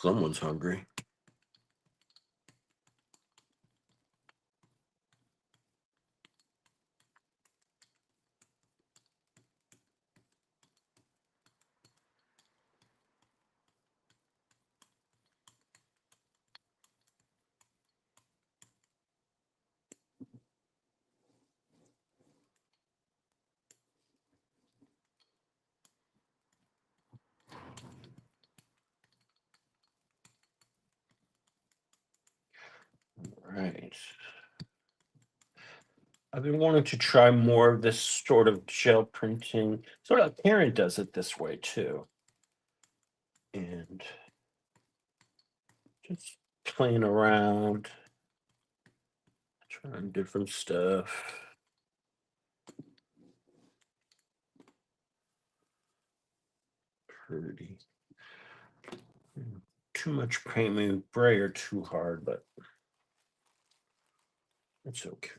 Someone's hungry. All right. I've been wanting to try more of this sort of gel printing. Sort of Karen does it this way too. And just playing around, trying different stuff. Pretty. Too much paint may brayer too hard, but it's okay.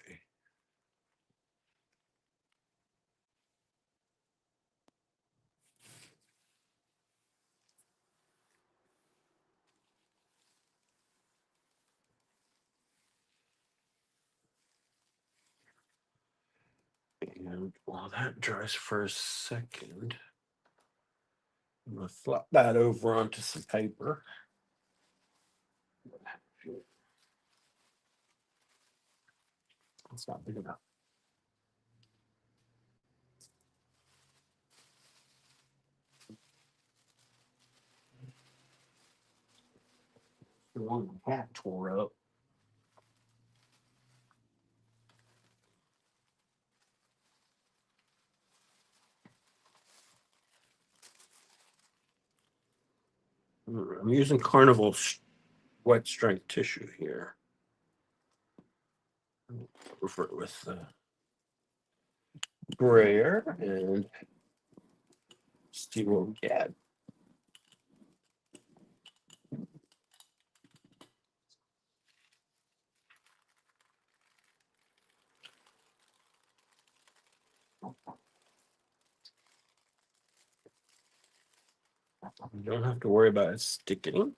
And while that dries for a second, I'm going to flop that over onto some paper. It's not big enough. The one the hat tore up. I'm using Carnival wet strength tissue here. Over it with the brayer and see what we get. You don't have to worry about it sticking.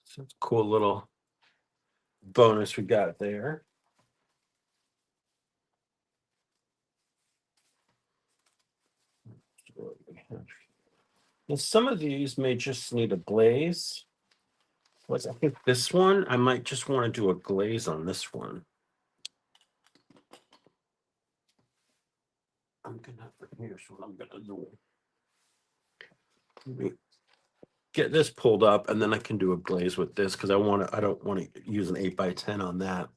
So it's a cool little bonus we got there. Now, some of these may just need a glaze. I think this one, I might just want to do a glaze on this one. Here's what I'm gonna do. Let me get this pulled up, and then I can do a glaze with this because I don't want to use an 8x10 on that.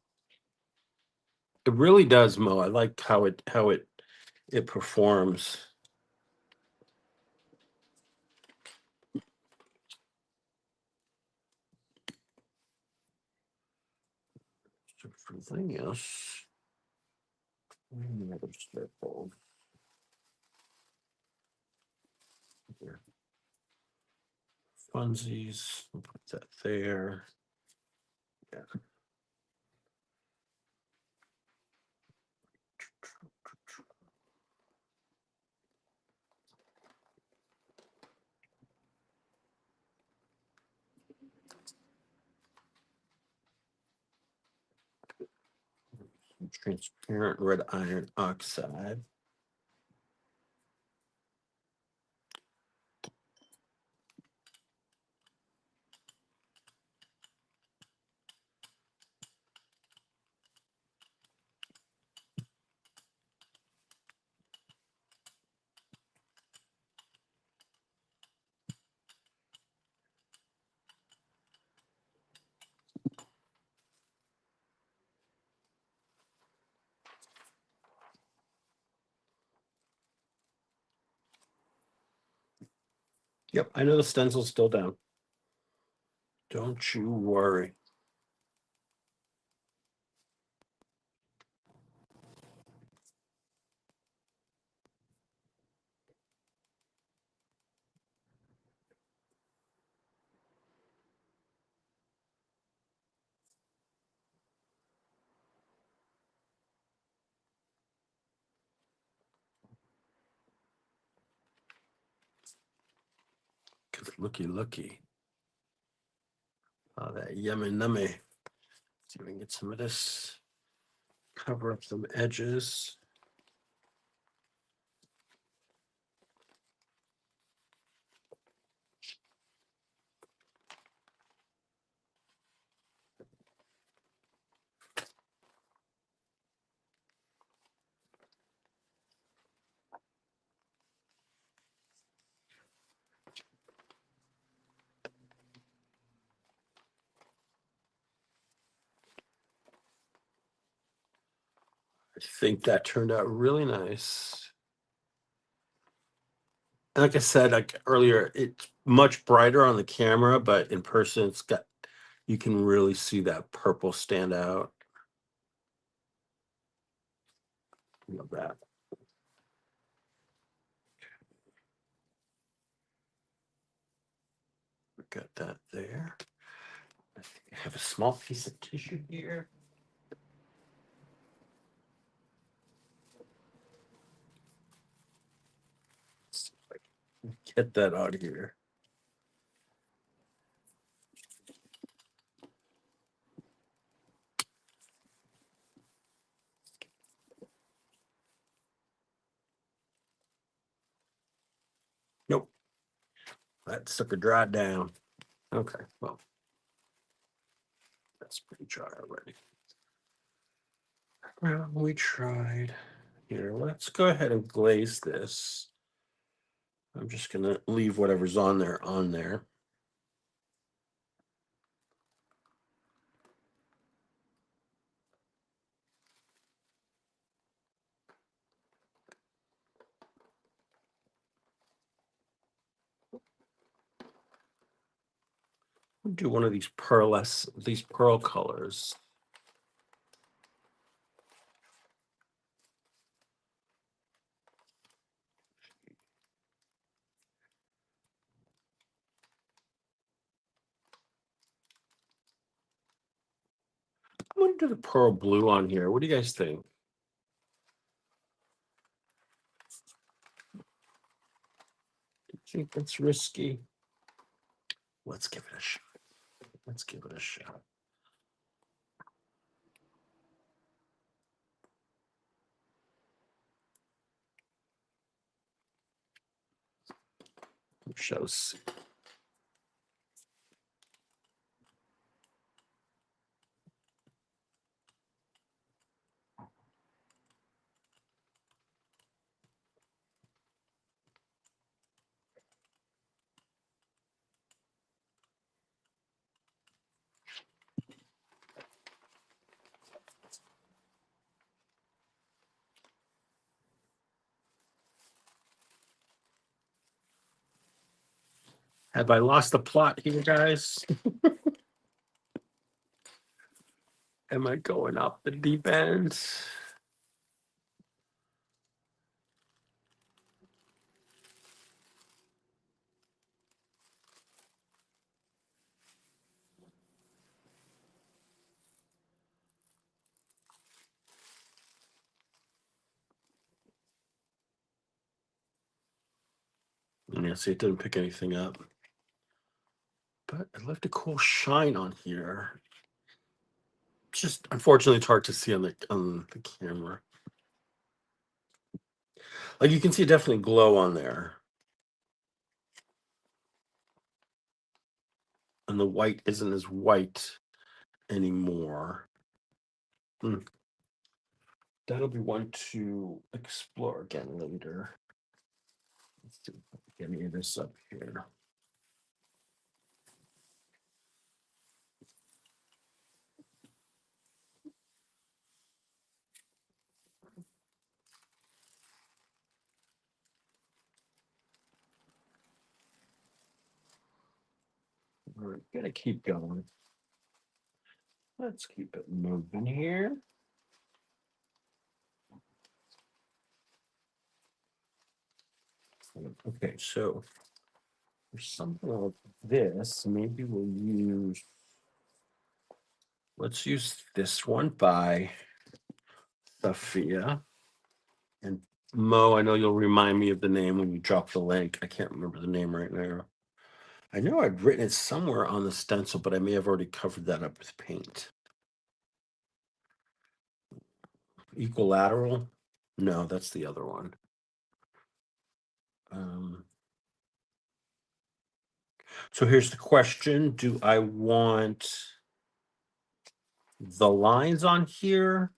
It really does, Mo. I like how it performs. Something else. Another circle. Here. Funsies. We'll put that there. Yeah. Transparent red iron oxide. Yep, I know the stencil's still down. Don't you worry. Looky. Oh, that yummy nummy. See if we can get some of this. Cover up some edges. I think that turned out really nice. Like I said, like earlier, it's much brighter on the camera, but in person, you can really see that purple stand out. Love that. We got that there. I have a small piece of tissue here. Get that out of here. that sucker dried down. Okay, well, that's pretty dry already. Well, we tried. Here, let's go ahead and glaze this. I'm just gonna leave whatever's on there on there. We'll do one of these pearl colors. I'm gonna do the pearl blue on here. What do you guys think? Do you think that's risky? Let's give it a shot. Let's give it a shot. Shows. Have I lost the plot here, guys? Am I going up the deep end? Yeah, see, it didn't pick anything up. But it left a cool shine on here. Just unfortunately, it's hard to see on the camera. Like you can see definitely glow on there. And the white isn't as white anymore. That'll be one to explore again later. Let's see, get any of this up here. We're gonna keep going. Let's keep it moving here. Okay, so for something like this, maybe we'll use, let's use this one by Sophia. And Mo, I know you'll remind me of the name when you drop the link. I can't remember the name right now. I know I'd written it somewhere on the stencil, but I may have already covered that up with paint. Equilateral? No, that's the other one. So here's the question. Do I want the lines on here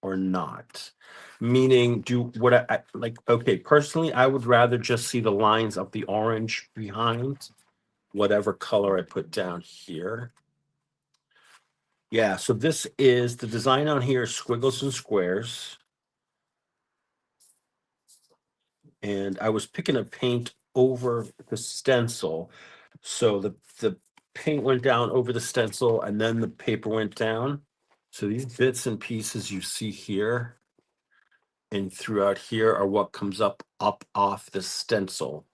or not? Meaning, what I like, okay, personally, I would rather just see the lines of the orange behind whatever color I put down here. Yeah, so this is the design on here, squiggles and squares. And I was picking up paint over the stencil. So the paint went down over the stencil and then the paper went down. So these bits and pieces you see here and throughout here are what comes up off the stencil.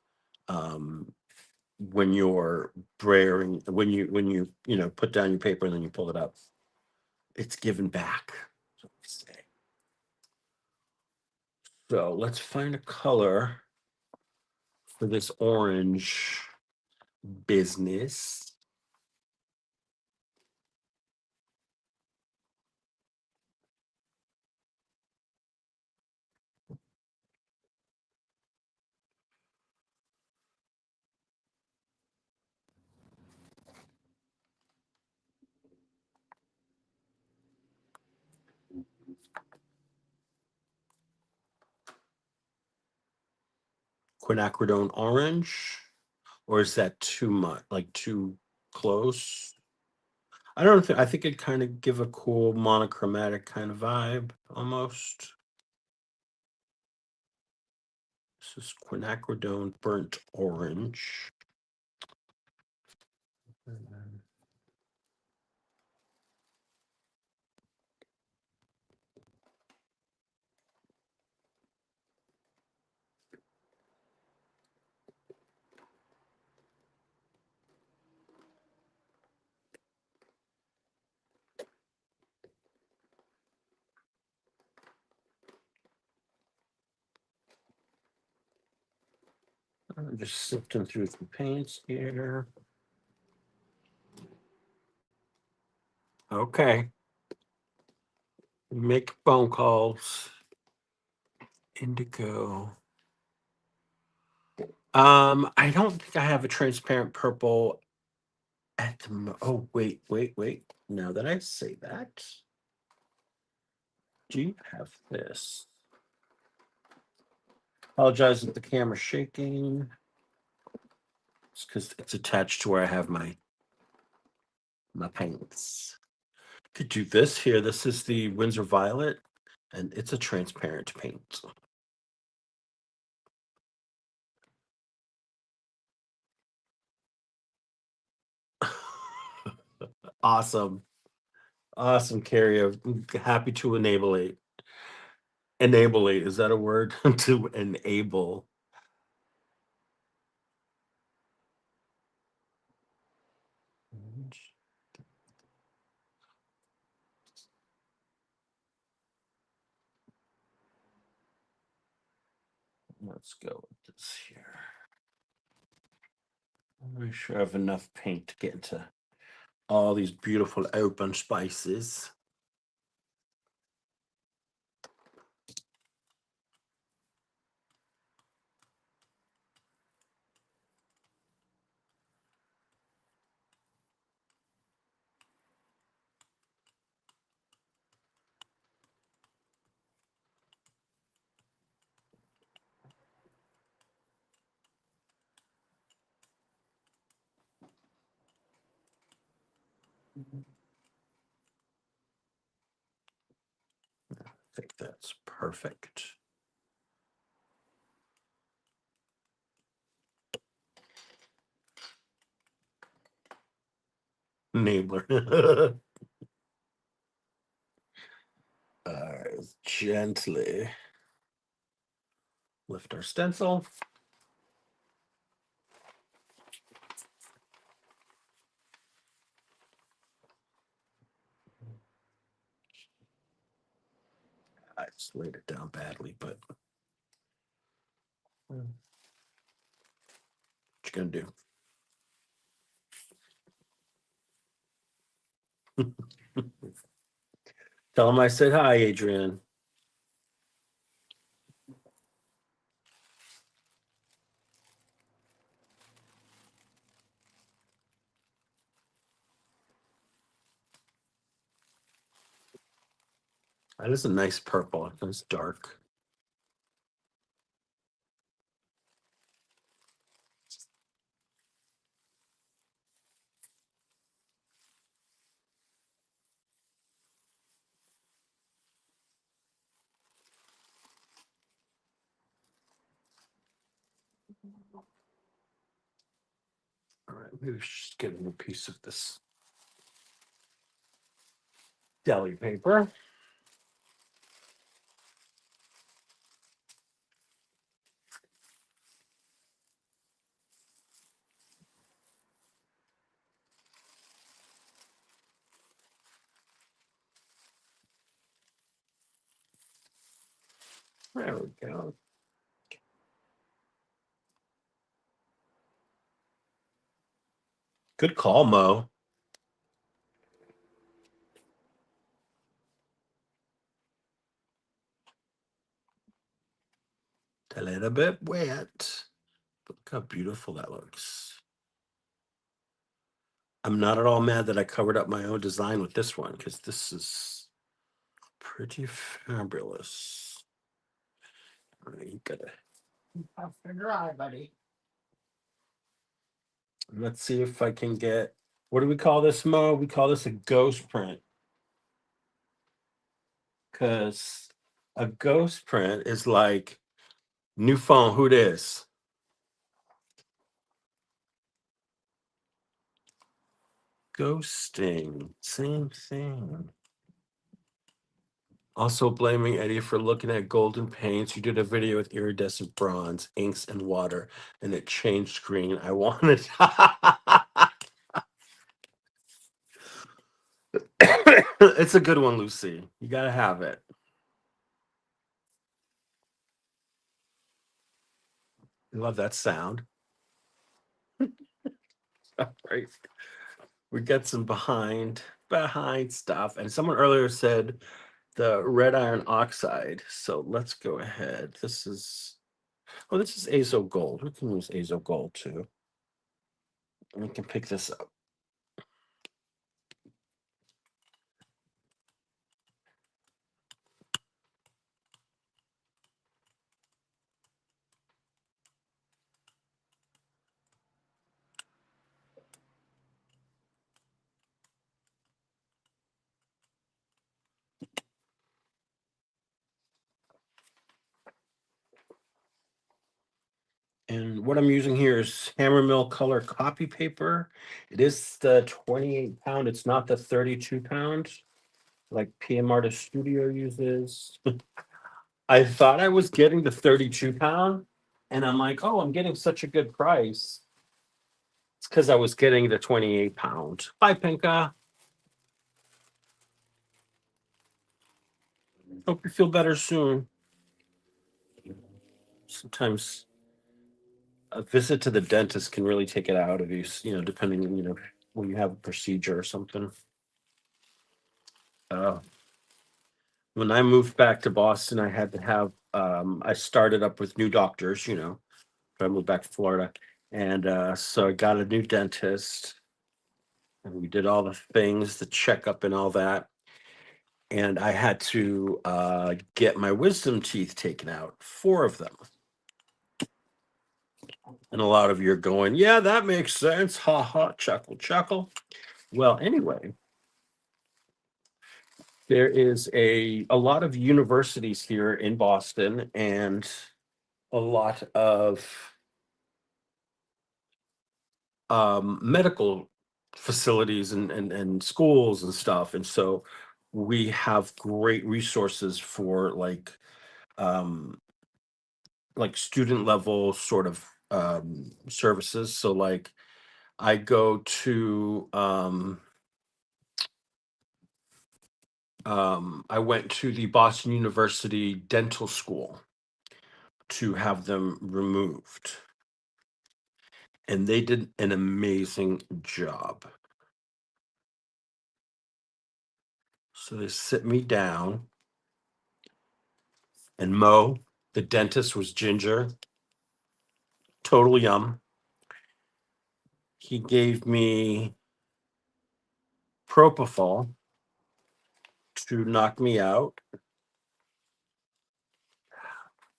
When you're brayering, when you put down your paper and then you pull it up, it's given back. So let's find a color for this orange business. quinacridone orange, or is that too much, like too close? I don't think, I think it'd kind of give a cool monochromatic kind of vibe almost. This is quinacridone burnt orange. I'm just sifting through some paints here. Okay. Make phone calls. Indigo. I don't think I have a transparent purple at the oh wait. Now that I say that, do you have this? Apologize if the camera's shaking. It's because it's attached to where I have my paints. Could do this here. This is the Winsor Violet, and it's a transparent paint. Awesome. Awesome, Carrie. I'm happy to enable it. Enable it, is that a word? To enable. Let's go with this here. Make sure I have enough paint to get into all these beautiful open spaces. I think that's perfect. Enabler. Gently lift our stencil. I just laid it down badly, but what you gonna do? Tell him I said hi, Adrian. That is a nice purple. It's dark. All right, maybe we should just get a new piece of this deli paper. There we go. Good call, Mo. A little bit wet. But look how beautiful that looks. I'm not at all mad that I covered up my own design with this one because this is pretty fabulous. All right, you gotta Tough to dry, buddy. Let's see if I can get, what do we call this, Mo? We call this a ghost print. Because a ghost print is like new phone, who this? Ghosting, same thing. Also blaming Eddie for looking at golden paints. You did a video with iridescent bronze, inks, and water, and it changed green. I wanted. It's a good one, Lucy. You gotta have it. I love that sound. Right. We got some behind stuff, and someone earlier said the red iron oxide. So let's go ahead. This is Azo Gold. We can use Azo Gold too. And we can pick this up. And what I'm using here is Hammermill Color copy paper. It is the 28 pound. It's not the 32 pound like PM Artist Studio uses. I thought I was getting the 32 pound, and I'm like, oh, I'm getting such a good price. It's because I was getting the 28 pound. Bye, Pinka. Hope you feel better soon. Sometimes a visit to the dentist can really take it out of you, depending, when you have a procedure or something. Uh, when I moved back to Boston, I had to have, I started up with new doctors, I moved back to Florida. And so I got a new dentist, and we did all the things, the checkup and all that. And I had to get my wisdom teeth taken out, four of them. And a lot of you are going, yeah, that makes sense. Ha ha, chuckle, chuckle. Well, anyway, there is a lot of universities here in Boston, and a lot of medical facilities and schools and stuff. And so we have great resources for um, student level sort of services. So like I go to I went to the Boston University Dental School to have them removed, and they did an amazing job. So they sit me down, and Mo, the dentist, was ginger, total yum. He gave me propofol to knock me out.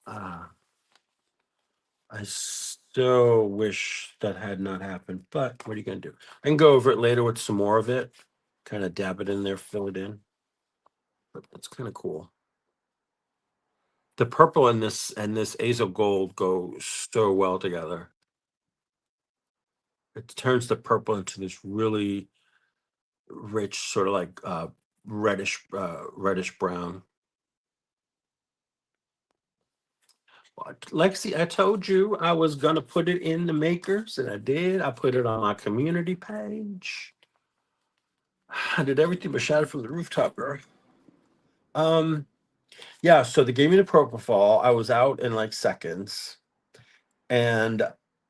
Uh, I so wish that had not happened, but what are you going to do? I can go over it later with some more of it, kind of dab it in there, fill it in. But that's kind of cool. The purple and this Azo Gold go so well together. It turns the purple into this really rich, sort of like reddish brown. But Lexi, I told you I was gonna put it in the makers, and I did. I put it on my community page. I did everything but shout it from the rooftop, girl. Um, yeah, so they gave me the propofol. I was out in like seconds, and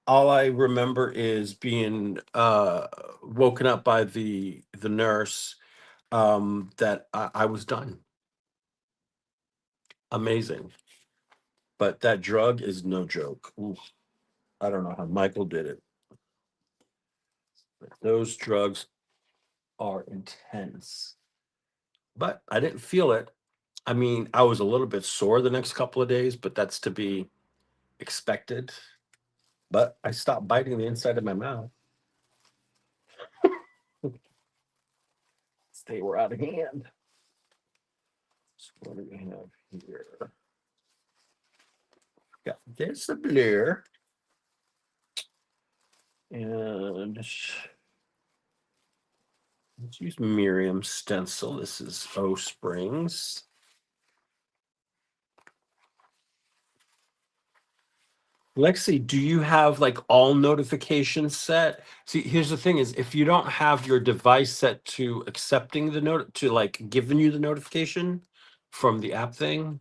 all I remember is being woken up by the nurse, that I was done. Amazing. But that drug is no joke. Oof. I don't know how Michael did it, but those drugs are intense. But I didn't feel it. I mean, I was a little bit sore the next couple of days, but that's to be expected, but I stopped biting the inside of my mouth. They were out of hand. So what do we have here? Yeah, there's the blur. And let's use Miriam stencil. This is O Springs. Lexi, do you have like all notifications set? See, here's the thing is if you don't have your device set to accepting the note to like giving you the notification from the app thing,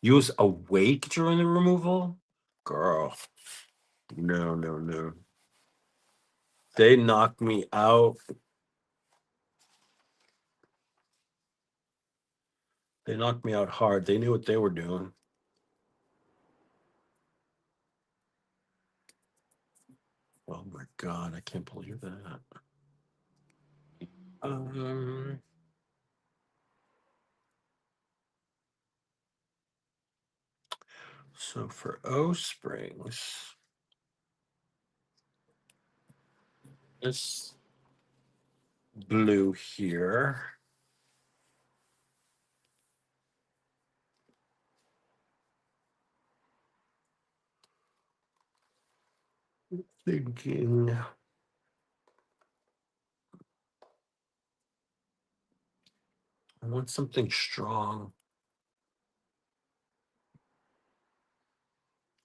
you was awake during the removal? Girl, no, no, no. They knocked me out. They knocked me out hard. They knew what they were doing. Oh my God, I can't believe that. Um, so for O Springs, this blue here. Thinking. I want something strong.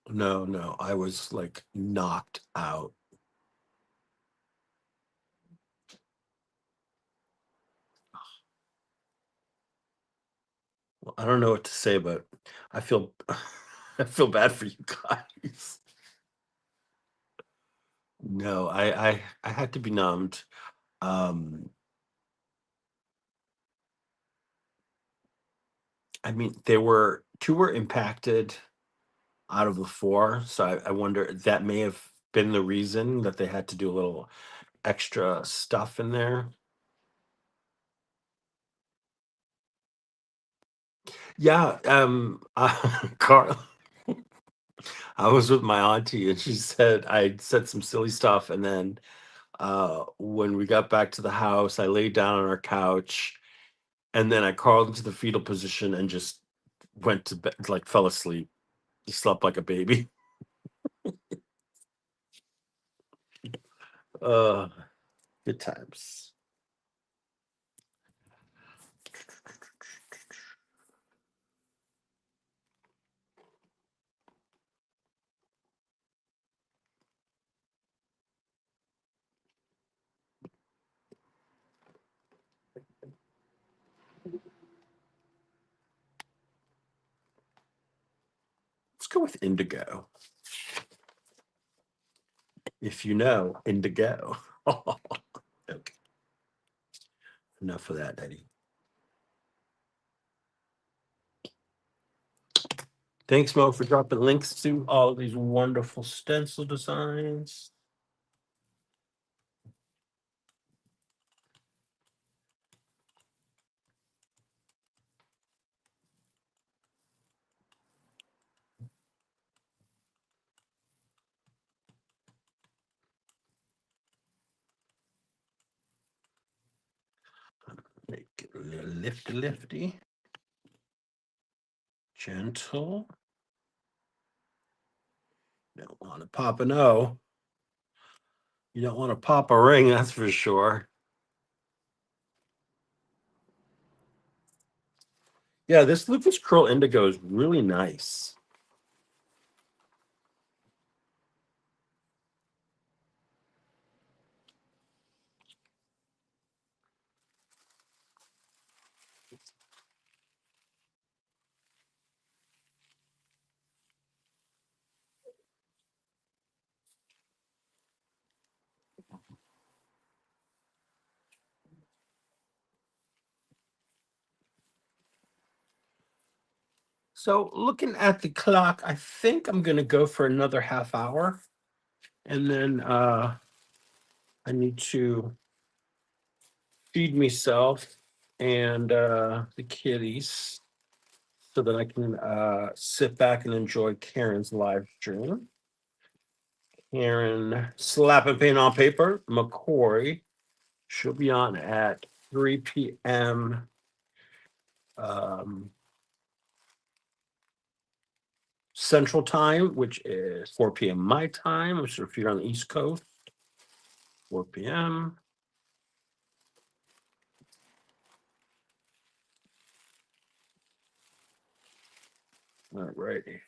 No, no, I was like knocked out. Well, I don't know what to say, but I feel I feel bad for you guys. No, I had to be numbed. Um, I mean, there were two were impacted out of the four, so I wonder that may have been the reason that they had to do a little extra stuff in there. Yeah, Carl. I was with my auntie, and she said I said some silly stuff, and then when we got back to the house, I laid down on our couch, and then I crawled into the fetal position and just went to bed, like fell asleep. Just slept like a baby. Uh, Good times. Let's go with indigo. If you know indigo. Okay. Enough of that, Eddie. Thanks, Mo, for dropping links to all of these wonderful stencil designs. Make it a little lifty. Gentle. Don't want to pop an O. You don't want to pop a ring, that's for sure. Yeah, this Lucas Curl Indigo is really nice. So looking at the clock, I think I'm gonna go for another half hour. And then I need to feed myself and the kitties. so that I can sit back and enjoy Karen's live stream. Karen Slap and Paint on Paper, McCoy. She'll be on at 3 p.m. Central Time, which is 4 p.m. my time, which if you're on the East Coast, 4 p.m. All righty.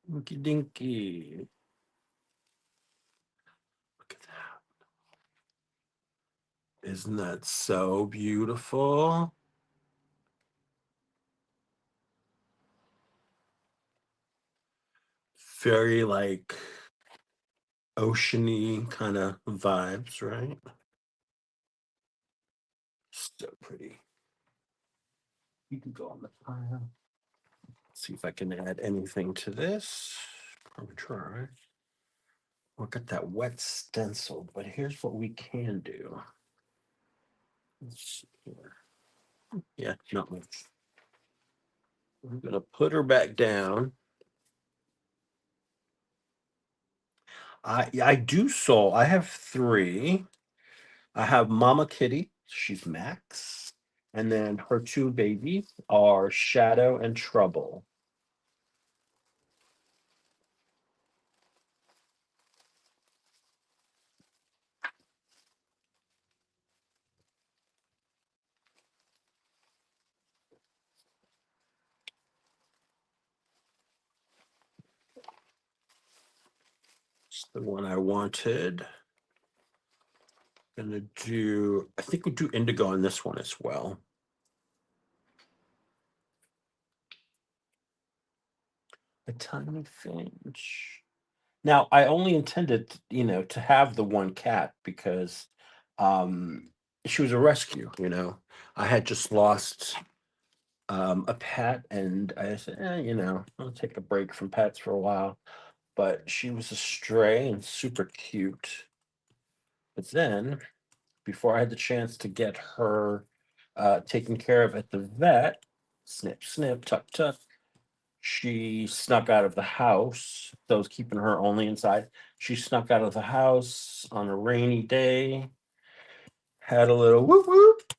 Dinky dinky. Look at that. Isn't that so beautiful? Very like oceany kind of vibes, right? So pretty. You can go on the pile. See if I can add anything to this. Probably try. Look at that wet stencil, but here's what we can do. Let's see here. Yeah, not much. I'm gonna put her back down. I do so. I have three. I have Mama Kitty. She's Max. And then her two babies are Shadow and Trouble. It's the one I wanted. Gonna do, I think we'll do indigo on this one as well. A tiny finch. Now, I only intended, to have the one cat because she was a rescue, I had just lost a pet and I said, I'll take a break from pets for a while. But she was a stray and super cute. But then, before I had the chance to get her taken care of at the vet, snip, snip, tuck, tuck, she snuck out of the house. So I was keeping her only inside. She snuck out of the house on a rainy day, had a little whoop whoop,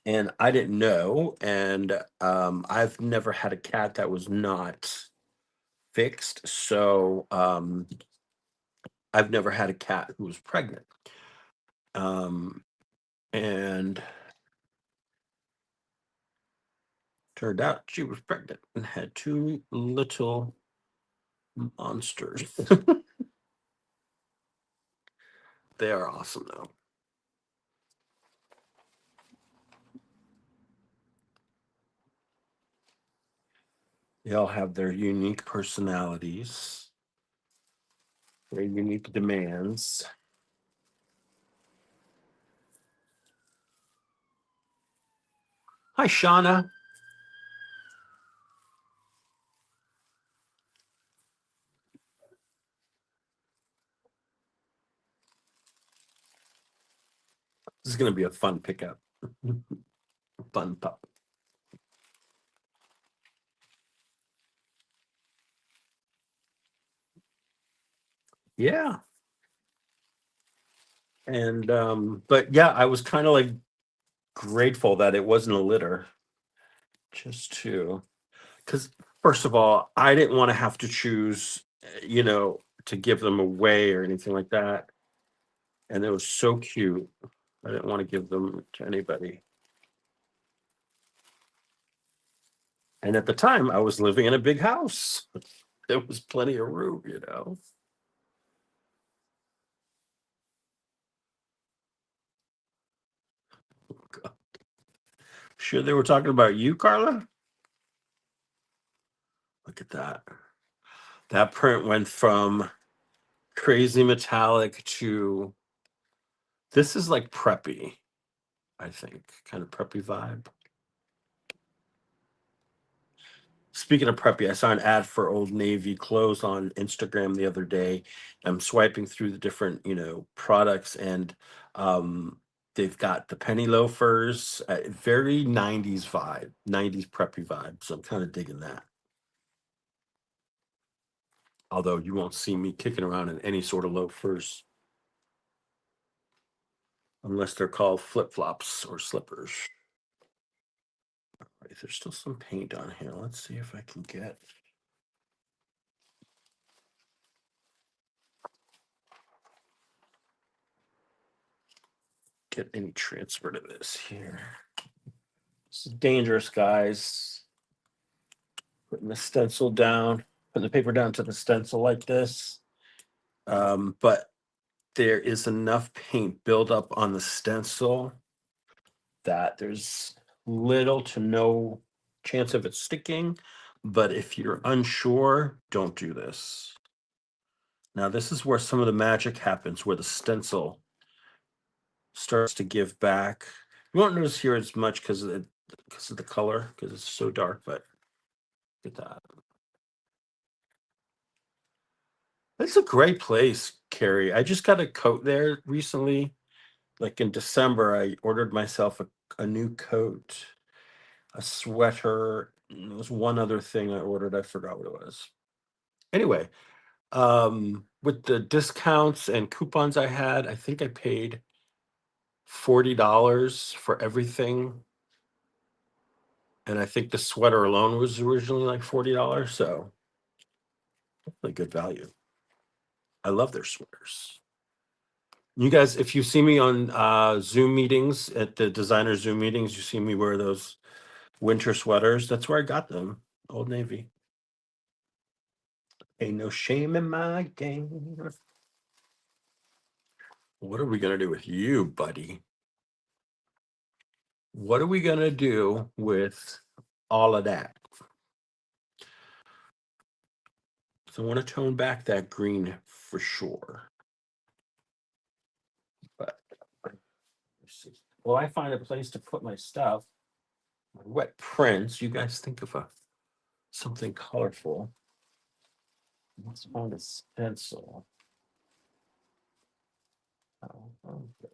and I didn't know. And I've never had a cat that was not fixed. So I've never had a cat who was pregnant. And turned out she was pregnant and had two little monsters. They are awesome, though. They all have their unique personalities, their unique demands. Hi, Shauna. This is going to be a fun pickup. Fun pup. Yeah. And, but yeah, I was kind of like grateful that it wasn't a litter, just to, because first of all, I didn't want to have to choose, to give them away or anything like that. And it was so cute. I didn't want to give them to anybody. And at the time, I was living in a big house. There was plenty of room. God. Sure, they were talking about you, Carla? Look at that. That print went from crazy metallic to this is like preppy, I think, kind of preppy vibe. Speaking of preppy, I saw an ad for Old Navy clothes on Instagram the other day. I'm swiping through the different, products, and They've got the penny loafers, very 90s vibe, 90s preppy vibe. So I'm kind of digging that. Although you won't see me kicking around in any sort of loafers unless they're called flip-flops or slippers. All right, there's still some paint on here. Let's see if I can get any transfer to this here. This is dangerous, guys. Putting the stencil down, putting the paper down to the stencil like this. But there is enough paint buildup on the stencil that there's little to no chance of it sticking. But if you're unsure, don't do this. Now, this is where some of the magic happens, where the stencil starts to give back. You won't notice here as much because of the color, because it's so dark, but look at that. It's a great place, Carrie. I just got a coat there recently. Like in December, I ordered myself a new coat, a sweater. There was one other thing I ordered. I forgot what it was. Anyway, with the discounts and coupons I had, I think I paid $40 for everything. And I think the sweater alone was originally like $40. So definitely good value. I love their sweaters. You guys, if you see me on Zoom meetings, at the designer Zoom meetings, you see me wear those winter sweaters. That's where I got them. Old Navy. Ain't no shame in my game. What are we gonna do with you, buddy? What are we gonna do with all of that? So I want to tone back that green for sure. But let's see. Well, I find a place to put my stuff. My wet prints. You guys think of something colorful. Let's find a stencil. Okay.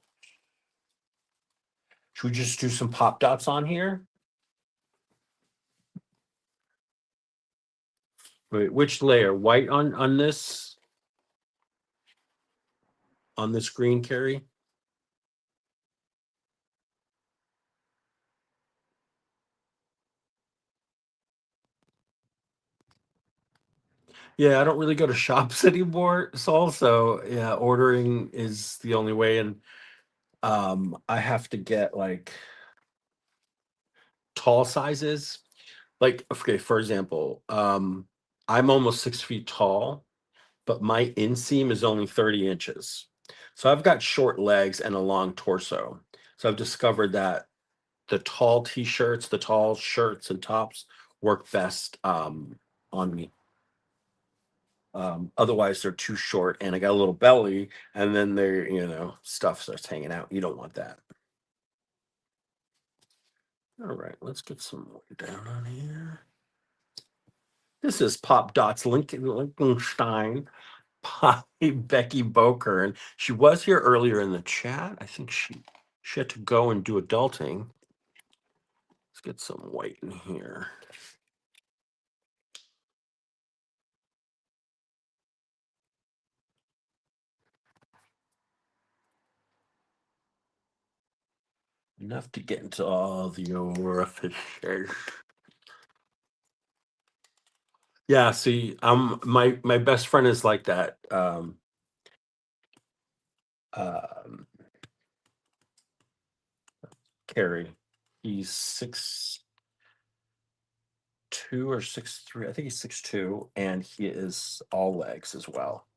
Should we just do some pop dots on here? Wait, which layer? White on this? On this green, Carrie? Yeah, I don't really go to shops anymore, Saul. So yeah, ordering is the only way. And I have to get like tall sizes. Like, okay, for example, I'm almost 6 feet tall, but my inseam is only 30 inches. So I've got short legs and a long torso. So I've discovered that the tall t-shirts, the tall shirts and tops work best on me. Otherwise they're too short and I got a little belly and then they're, stuff starts hanging out. You don't want that. All right, let's get some more down on here. This is Pop Dots Lincolnstein by Becky Boker. And she was here earlier in the chat. I think she had to go and do adulting. Let's get some white in here. Enough to get into all the orifices. Yeah, see, my best friend is like that. Carrie. He's 6'2" or 6'3". I think he's 6'2", and he is all legs as well.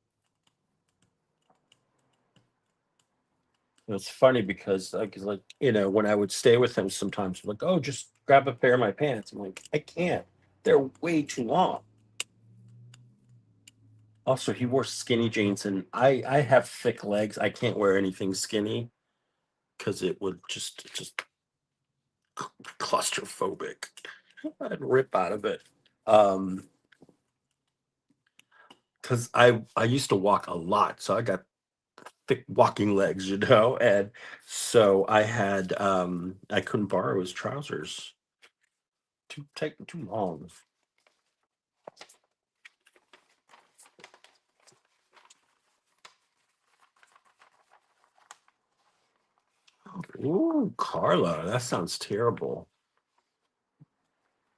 It's funny because like when I would stay with him sometimes, like, oh, just grab a pair of my pants. I'm like, I can't. They're way too long. Also, he wore skinny jeans, and I have thick legs. I can't wear anything skinny because it would just claustrophobic. I'd rip out of it. Because I used to walk a lot, so I got thick walking legs, and so I couldn't borrow his trousers. Taking too long. Ooh, Carla, that sounds terrible.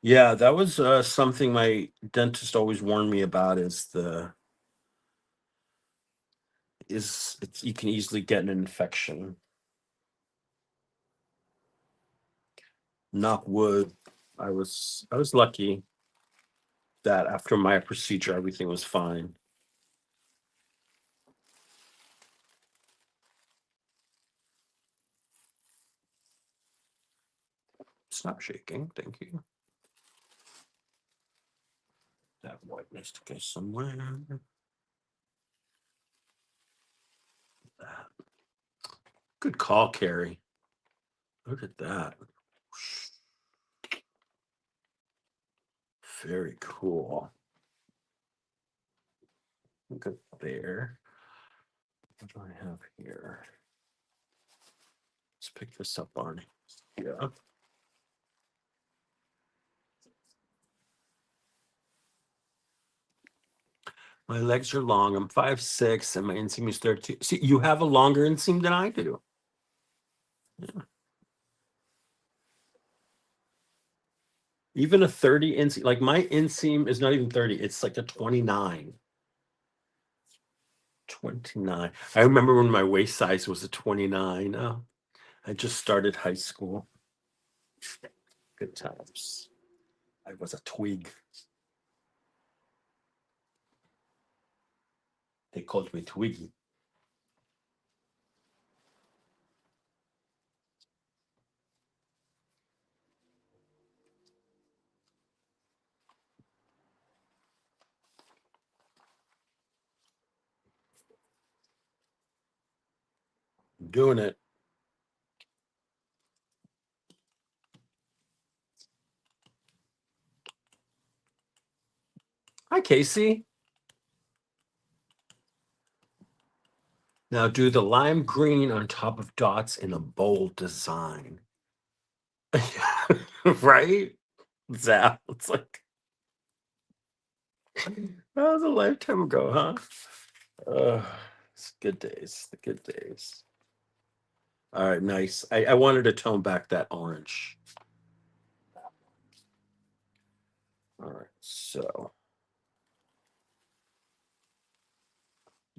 Yeah, that was something my dentist always warned me about. You can easily get an infection. Knock wood. I was lucky that after my procedure everything was fine. Stop shaking. Thank you. That white needs to go somewhere. That. Good call, Carrie. Look at that. Very cool. Look at there. What do I have here? Let's pick this up on. Yeah. My legs are long. I'm 5'6", and my inseam is 13. See, you have a longer inseam than I do. Yeah. Even a 30 inseam, like my inseam is not even 30. It's like a 29. 29. I remember when my waist size was a 29. Oh, I just started high school. Good times. I was a twig. They called me Twiggy. I'm doing it. Hi, Casey. Now do the lime green on top of dots in a bold design. Right? Zap. It's like, that was a lifetime ago, huh? It's good days. The good days. All right, nice. I wanted to tone back that orange. All right, so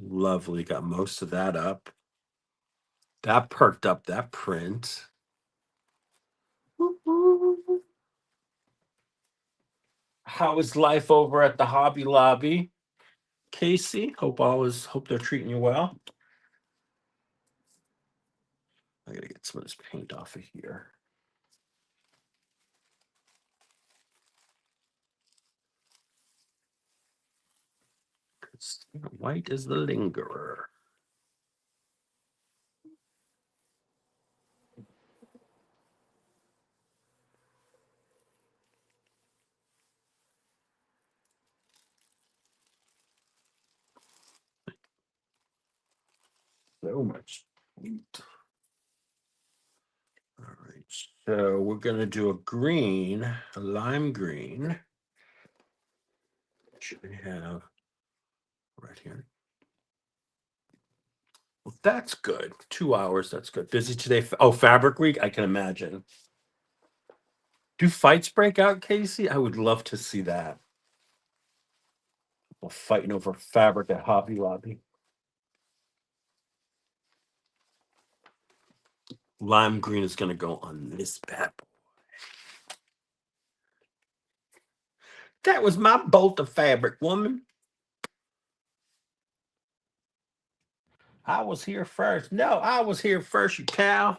lovely. Got most of that up. That perked up that print. How is life over at the Hobby Lobby, Casey? Hope they're treating you well. I gotta get some of this paint off of here. White is the lingerer. So much paint. All right, so we're gonna do a green, a lime green. Should we have right here? Well, that's good. 2 hours. That's good. Busy today. Oh, Fabric Week. I can imagine. Do fights break out, Casey? I would love to see that. People fighting over fabric at Hobby Lobby. Lime green is gonna go on this bad boy. That was my bolt of fabric, woman. I was here first. No, I was here first, you cow.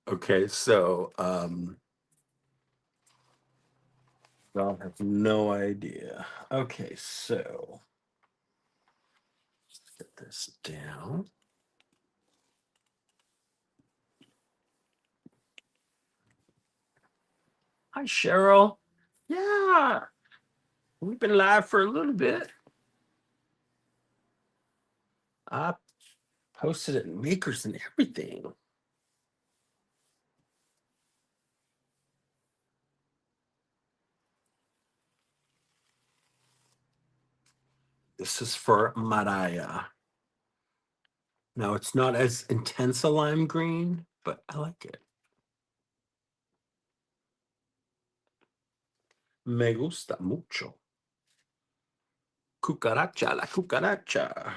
Okay, so I have no idea. Okay, so let's get this down. Hi, Cheryl. Yeah, we've been live for a little bit. I posted it in Makers and everything. This is for Mariah. Now, it's not as intense a lime green, but I like it. Me gusta mucho. Cucaracha, la cucaracha.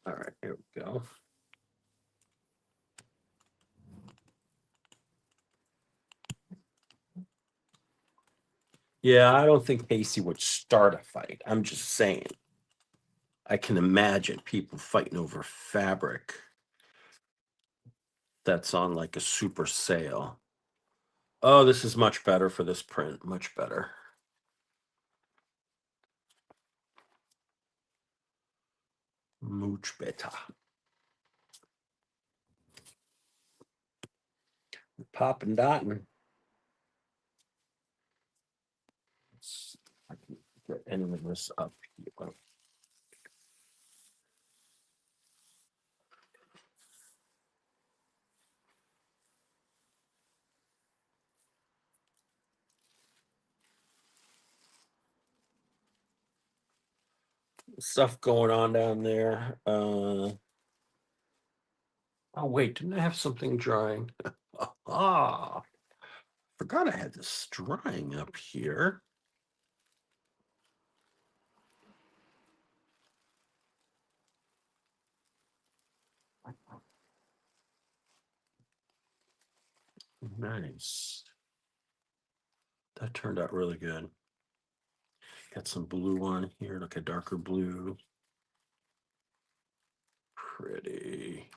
All right, here we go. Yeah, I don't think Pacey would start a fight. I'm just saying. I can imagine people fighting over fabric that's on like a super sale. Oh, this is much better for this print. Much better. Much better. Popping dotting. I can get any of this up here. Stuff going on down there. Oh wait, didn't I have something drying? Ah, forgot I had this drying up here. Nice. That turned out really good. Got some blue on here, like a darker blue. Pretty.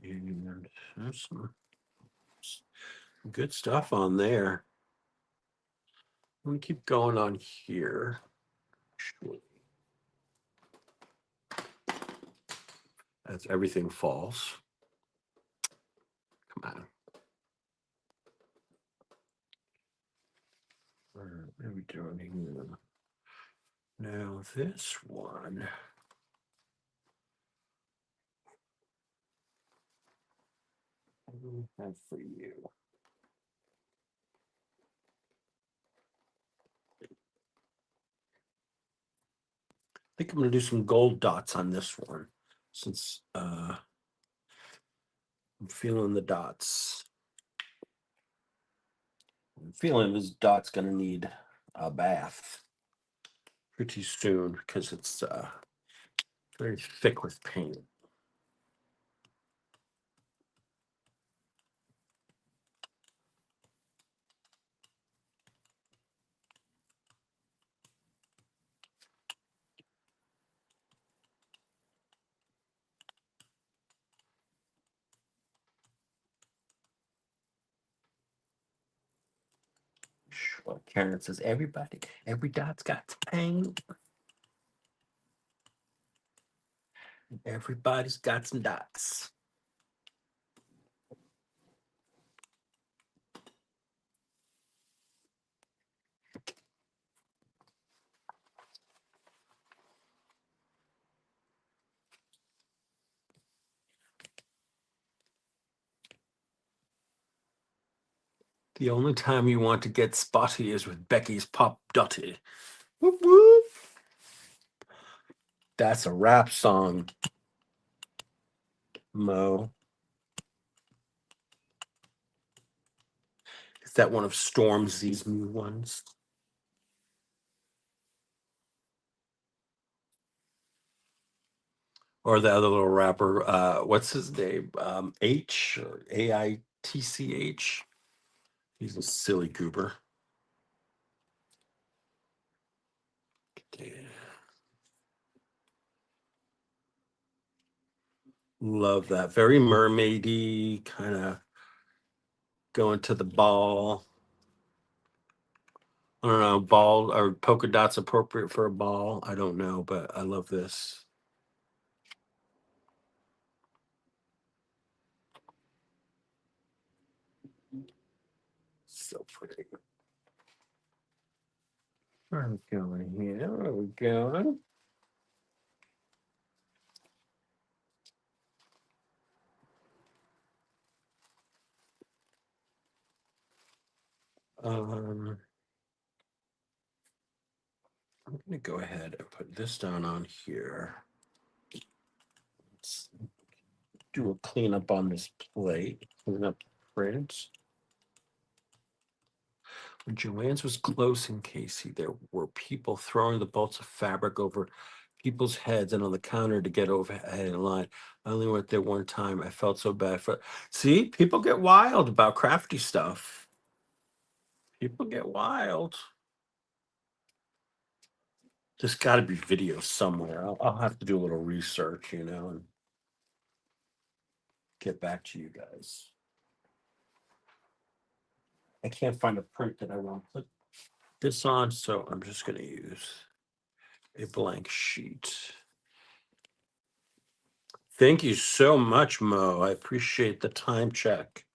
And there's some good stuff on there. Let me keep going on here. As everything falls. Come on. What are we doing here? Now this one. What do we have for you? I think I'm going to do some gold dots on this one since I'm feeling the dots. I'm feeling this dot's going to need a bath pretty soon because it's very thick with paint. Well, Karen says every dot's got paint. Everybody's got some dots. The only time you want to get spotty is with Becky's Pop Dotty. Whoop, whoop. That's a rap song, Mo. Is that one of Stormzy's new ones? Or the other little rapper, what's his name? H or AITCH. He's a silly goober. Yeah. Love that. Very mermaidy, kind of going to the ball. I don't know, ball or polka dots appropriate for a ball. I don't know, but I love this. So pretty. Where are we going here? Where are we going? I'm gonna go ahead and put this down on here. Let's do a cleanup on this plate. Clean up the prints. When Joanne's was close in Casey, there were people throwing the bolts of fabric over people's heads and on the counter to get overhead in line. I only went there one time. I felt so bad for. See, people get wild about crafty stuff. People get wild. There's got to be video somewhere. I'll have to do a little research, and get back to you guys. I can't find a print that I want to put this on, so I'm just going to use a blank sheet. Thank you so much, Mo. I appreciate the time check.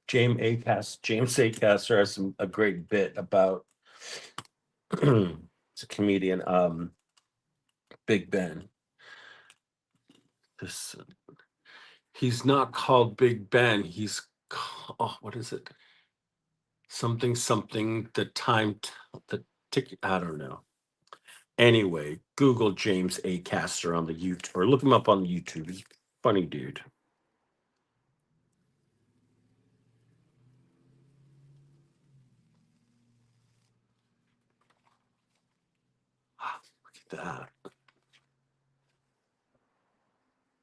James Acaster has a great bit about it's a comedian, Big Ben. This he's not called Big Ben. He's what is it? Something the time the ticket. I don't know. Anyway, Google James Acaster on the YouTube or look him up on the YouTube. He's a funny dude. Look at that.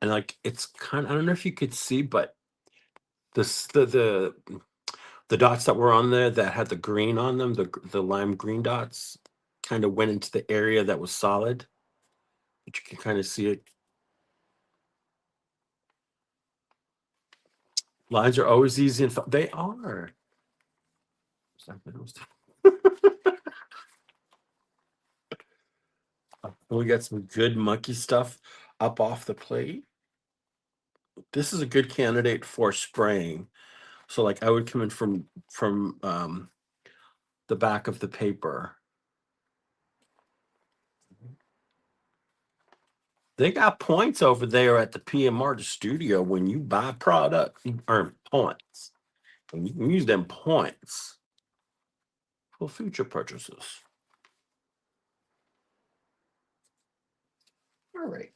And like it's kind of, I don't know if you could see, but the dots that were on there that had the green on them, the lime green dots, kind of went into the area that was solid. But you can kind of see it. Lines are always easy and they are. We got some good monkey stuff up off the plate. This is a good candidate for spraying. So like I would come in from the back of the paper. They got points over there at the PMR studio when you buy product, you earn points. And you can use them points for future purchases. All right.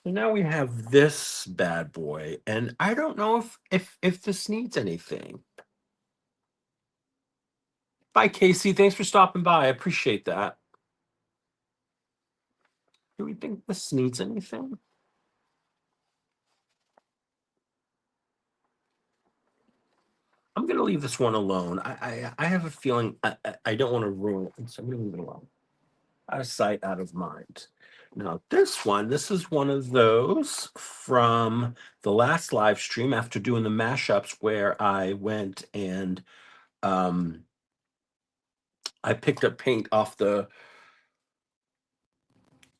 So now we have this bad boy, and I don't know if this needs anything. Bye, Casey. Thanks for stopping by. I appreciate that. Do we think this needs anything? I'm gonna leave this one alone. I have a feeling I don't want to ruin it, so I'm gonna leave it alone. Out of sight, out of mind. Now, this is one of those from the last live stream after doing the mashups where I went and I picked up paint off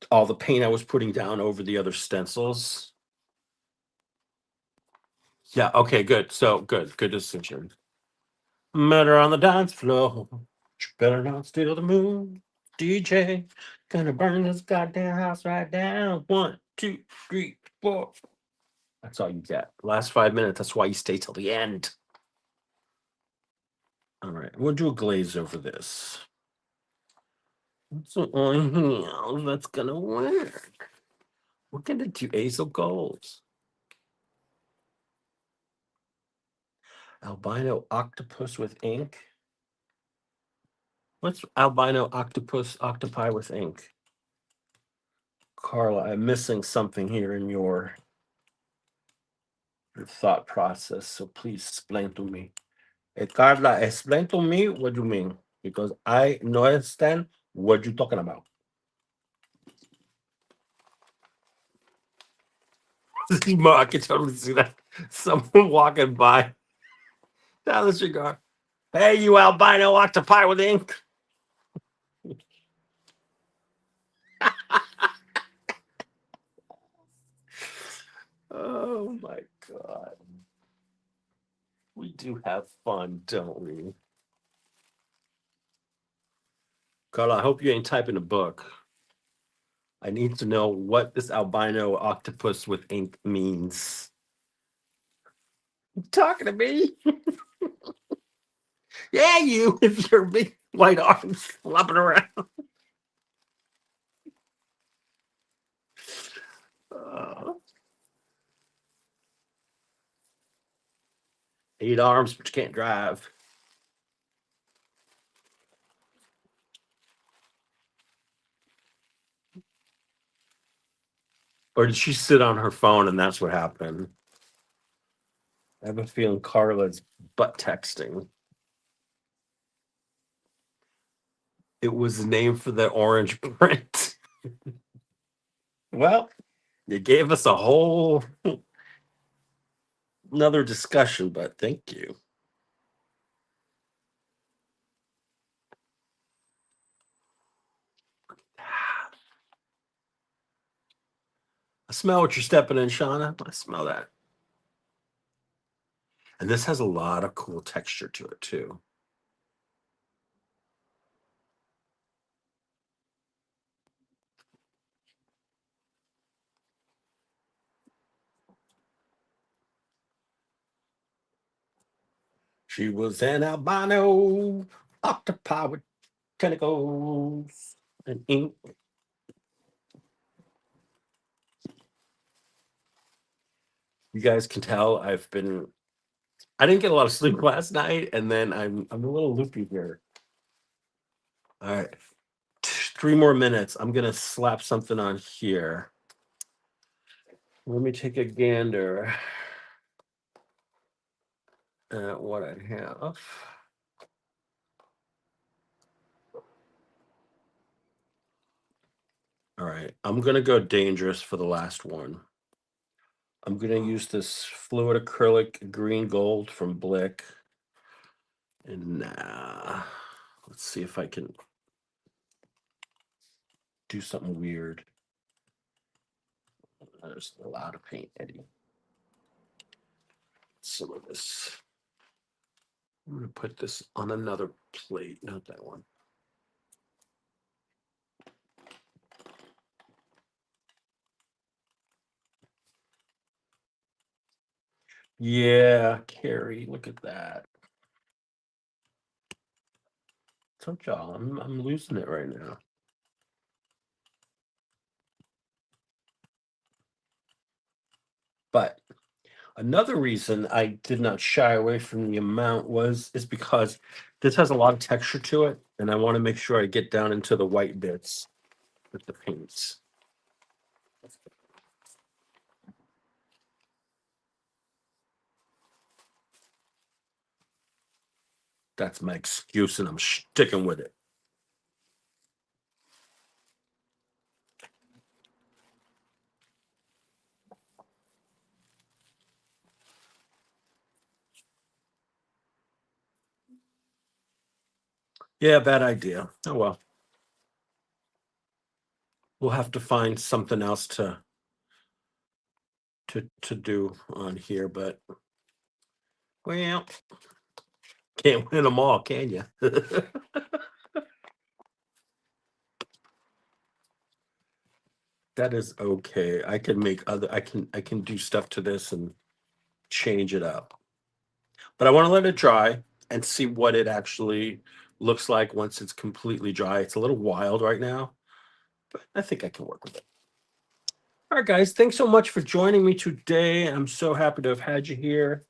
all the paint I was putting down over the other stencils. Yeah, okay, good. So good decision. Met her on the dance floor. You better not steal the moon. DJ, gonna burn this goddamn house right down. 1, 2, 3, 4. That's all you get. Last 5 minutes. That's why you stay till the end. All right, we'll do a glaze over this. What's on here that's gonna work? We're gonna do Azel Goals. Albino octopus with ink. What's albino octopi with ink? Carla, I'm missing something here in your thought process, so please explain to me. Carla, explain to me what you mean, because I don't understand what you're talking about. I can totally see that. Someone walking by down the cigar. Hey, you albino octopi with ink. Oh my God. We do have fun, don't we? Carla, I hope you ain't typing a book. I need to know what this albino octopus with ink means. You talking to me? Yeah, you, if your big white arms flopping around. Uh, 8 arms, but you can't drive. Or did she sit on her phone and that's what happened? I have a feeling Carla's butt texting. It was named for the orange print. Well, you gave us a whole another discussion, but thank you. I smell what you're stepping in, Shauna. I smell that. And this has a lot of cool texture to it, too. She was an albino octopi with tentacles and ink. You guys can tell I didn't get a lot of sleep last night, and then I'm a little loopy here. All right. 3 more minutes. I'm gonna slap something on here. Let me take a gander at what I have. All right, I'm gonna go dangerous for the last one. I'm gonna use this fluid acrylic green gold from Blick. And let's see if I can do something weird. There's a lot of paint, Eddie. Some of this. I'm gonna put this on another plate, not that one. Yeah, Carrie, look at that. Told y'all, I'm losing it right now. But another reason I did not shy away from the amount is because this has a lot of texture to it, and I want to make sure I get down into the white bits with the paints. That's my excuse, and I'm sticking with it. Yeah, bad idea. Oh well. We'll have to find something else to do on here, but well, can't win them all, can you? That is okay. I can make other. I can do stuff to this and change it up. But I want to let it dry and see what it actually looks like once it's completely dry. It's a little wild right now, but I think I can work with it. All right, guys, thanks so much for joining me today. I'm so happy to have had you here,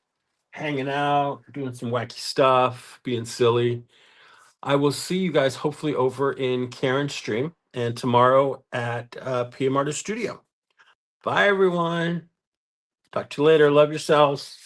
hanging out, doing some wacky stuff, being silly. I will see you guys hopefully over in Karen's stream and tomorrow at PM Artist Studio. Bye, everyone. Talk to you later. Love yourselves.